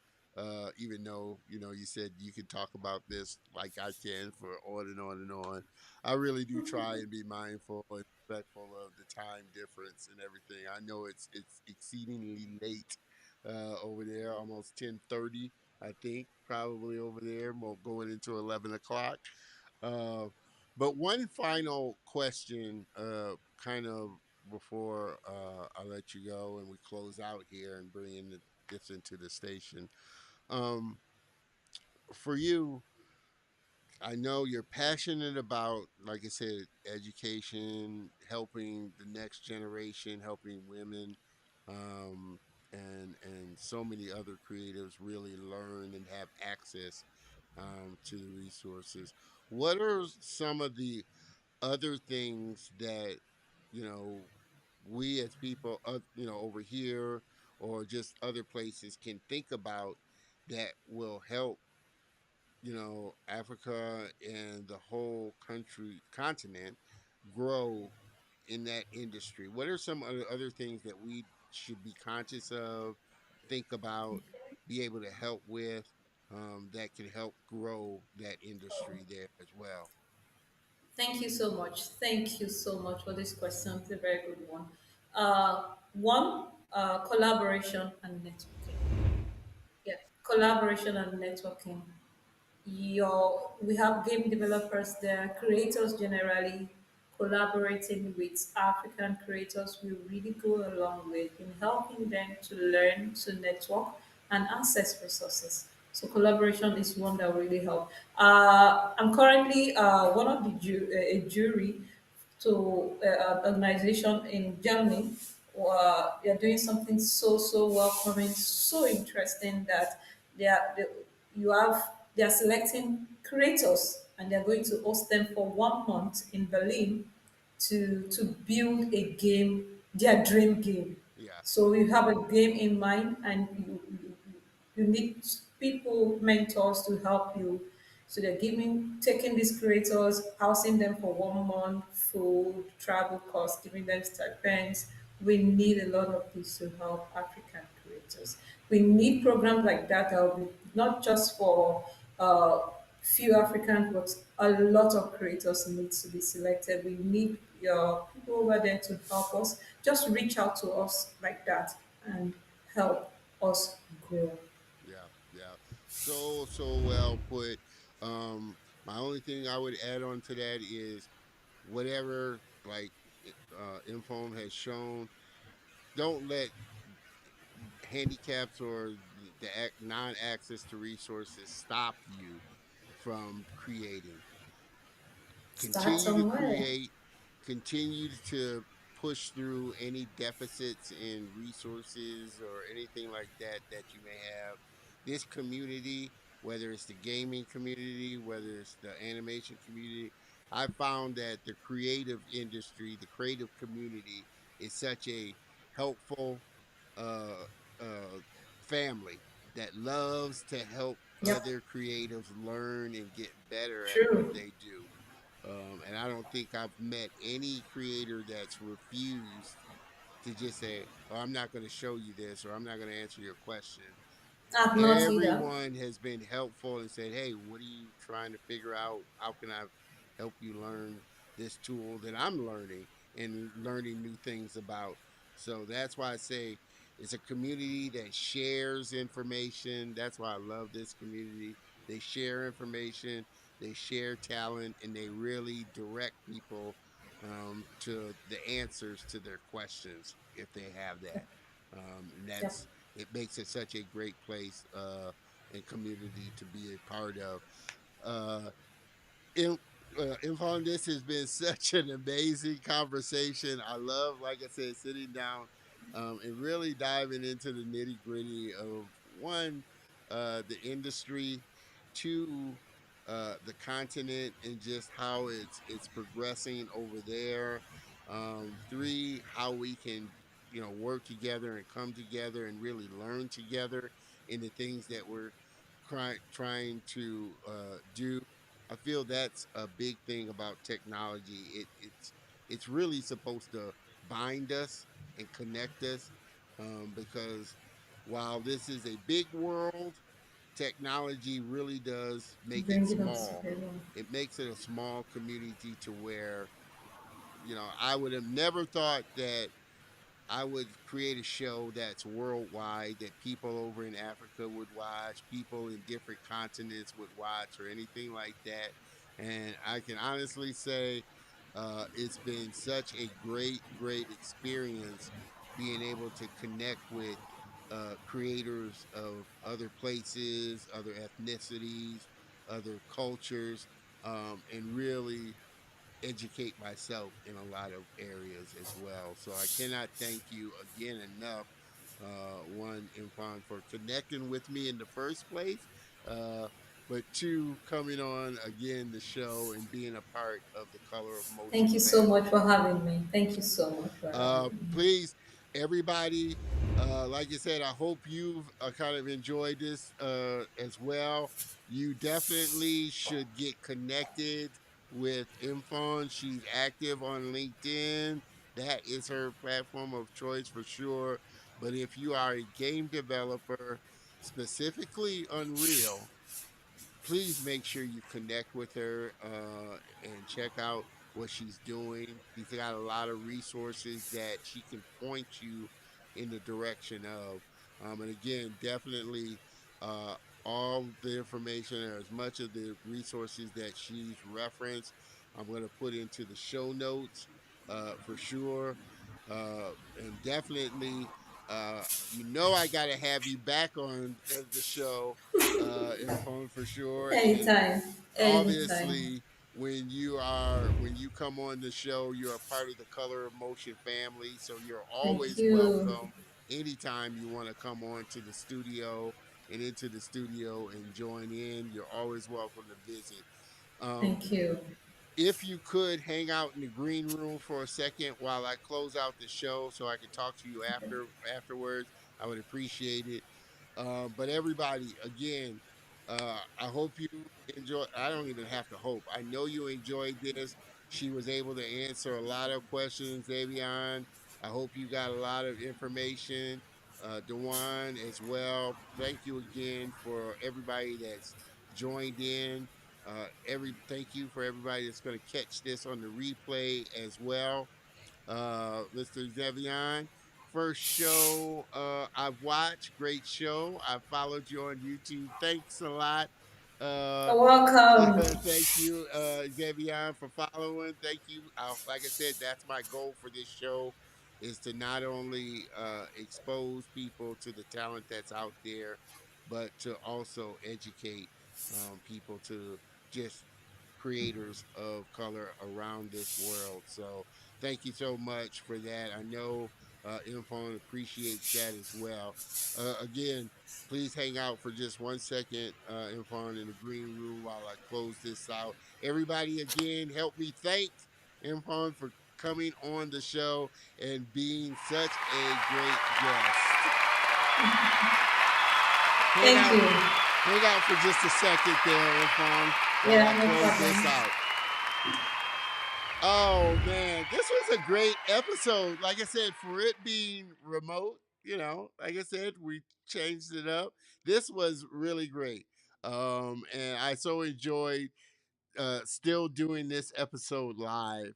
Even though you said you could talk about this like I can for on and on and on, I really do try and be mindful and respectful of the time difference and everything. I know it's exceedingly late over there, almost 10:30, I think, probably over there, going into 11 o'clock. Uh, but one final question, kind of before I let you go and we close out here and bring this into the station. Um, for you, I know you're passionate about, like I said, education, helping the next generation, helping women, um, and so many other creatives really learn and have access to the resources. What are some of the other things that you know we as people, over here or just other places can think about that will help Africa and the whole continent grow in that industry? What are some other things that we should be conscious of, think about, be able to help with? that can help grow that industry there as well. Thank you so much. Thank you so much for this question. It's a very good one. One, collaboration and networking. Yeah, collaboration and networking. We have game developers there, creators generally collaborating with African creators will really go a long way in helping them to learn, to network, and access resources. So collaboration is one that will really help. I'm currently one of a jury to an organization in Germany. They're doing something so welcoming, so interesting that they, you have they are selecting creators and they're going to host them for 1 month in Berlin to build a game, their dream game. Yeah, So you have a game in mind and you need people, mentors to help you. So they're taking these creators, housing them for 1 month, food, travel costs, giving them stipends. We need a lot of this to help African creators. We need programs like that will be not just for few Africans, but a lot of creators need to be selected. We need your people over there to help us. Just reach out to us like that and help us grow. yeah, yeah. So well put. My only thing I would add on to that is whatever like Infome has shown, don't let handicaps or the non-access to resources stop you from creating. Start Continue to somewhere. create, continue to push through any deficits in resources or anything like that you may have. This community, whether it's the gaming community, whether it's the animation community, I found that the creative industry, the creative community is such a helpful uh, uh, family that loves to help Yep. other creatives learn and get better at what True. they do. And I don't think I've met any creator that's refused to just say, "Oh, I'm not going to show you this," or "I'm not going to answer your question." I've not either. Everyone has been helpful and said, "Hey, what are you trying to figure out? How can I help you learn this tool that I'm learning and learning new things about?" So that's why I say it's a community that shares information. That's why I love this community. They share information, they share talent, and they really direct people to the answers to their questions if they have that. And Yep. that's it makes it such a great place and community to be a part of. Uh, in, Infon, this has been such an amazing conversation. I love, like I said, sitting down and really diving into the nitty gritty of one, the industry, two, the continent and just how it's progressing over there. Three, how we can work together and come together and really learn together in the things that we're trying to do. I feel that's a big thing about technology. It's really supposed to bind us and connect us because while this is a big world, technology really does make it Bring it up small. together. It makes it a small community to where I would have never thought that I would create a show that's worldwide that people over in Africa would watch, people in different continents would watch, or anything like that. And I can honestly say it's been such a great experience being able to connect with creators of other places, other ethnicities, other cultures, and really educate myself in a lot of areas as well. So I cannot thank you again enough, one, Infon, for connecting with me in the first place, uh, but two, coming on again the show and being a part of the Color of Thank Motion you so much family. for having me. Thank you so much for having me. Please, everybody, like I said, I hope you've kind of enjoyed this as well. You definitely should get connected with Infon. She's active on LinkedIn. That is her platform of choice for sure. But if you are a game developer, specifically Unreal, please make sure you connect with her and check out what she's doing. She's got a lot of resources that she can point you in the direction of. And again, definitely uh, all the information or as much of the resources that she's referenced, I'm going to put into the show notes for sure. And definitely, I got to have you back on the show Mfon for sure. And Anytime. Anytime. obviously, when you come on the show, you're a part of the Color of Motion family, so you're Thank always you. welcome anytime you want to come on to the studio and into the studio and join in. You're always welcome to visit. Um, Thank you. if you could hang out in the green room for a second while I close out the show so I can talk to you afterwards, I would appreciate it. But everybody, again, I hope you enjoy. I don't even have to hope. I know you enjoyed this. She was able to answer a lot of questions, Davion. I hope you got a lot of information. Dewan as well. Thank you again for everybody that's joined in. Every Thank you for everybody that's going to catch this on the replay as well. Mr. Zevion, first show I've watched, great show. I followed you on YouTube. Thanks a lot. Uh, You're welcome. Thank you, Zevion, for following. Thank you. Like I said, that's my goal for this show is to not only expose people to the talent that's out there, but to also educate people to just creators of color around this world. So thank you so much for that. I know Infone appreciates that as well. Again, please hang out for just 1 second, Infone, in the green room while I close this out. Everybody, again, help me thank Infone for coming on the show and being such a great guest. Hang Thank out, you. hang out for just a second there, Infone, while I Yeah, no close this problem. out. Oh man, this was a great episode. Like I said, for it being remote, like I said, we changed it up. This was really great. And I so enjoyed still doing this episode live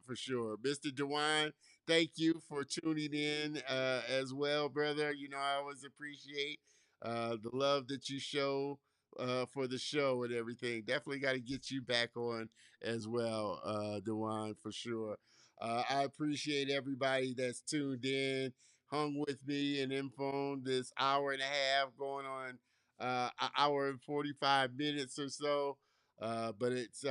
for sure. Mr. Dewan, thank you for tuning in as well, brother. I always appreciate the love that you show for the show and everything. Definitely got to get you back on as well, Dewan, for sure. I appreciate everybody that's tuned in, hung with me and Infone this hour and a half, going on an hour and 45 minutes or so. But it's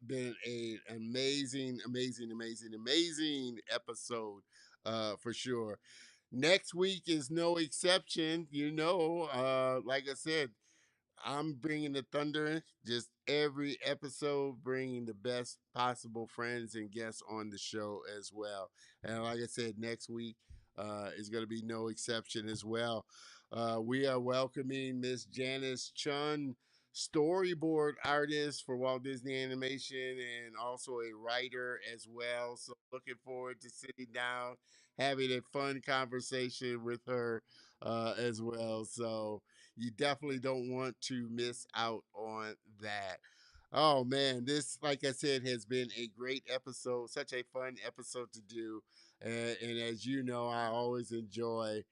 been an amazing, amazing, amazing, amazing episode for sure. Next week is no exception. Like I said, I'm bringing the thunder. Just every episode, bringing the best possible friends and guests on the show as well. And like I said, next week is going to be no exception as well. We are welcoming Miss Janice Chun, storyboard artist for Walt Disney Animation and also a writer as well. So looking forward to sitting down, having a fun conversation with her as well. So you definitely don't want to miss out on that. Oh man, this, like I said, has been a great episode, such a fun episode to do. And as you know, I always enjoy,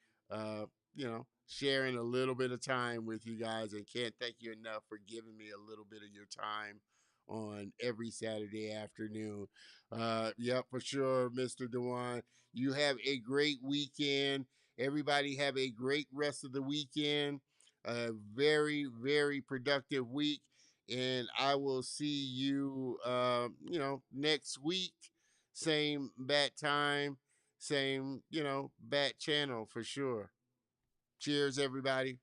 sharing a little bit of time with you guys, and can't thank you enough for giving me a little bit of your time on every Saturday afternoon. Yep, for sure, Mr. Dewan. You have a great weekend. Everybody have a great rest of the weekend. A very, very productive week. And I will see you, next week. Same bat time, same, bat channel for sure. Cheers, everybody.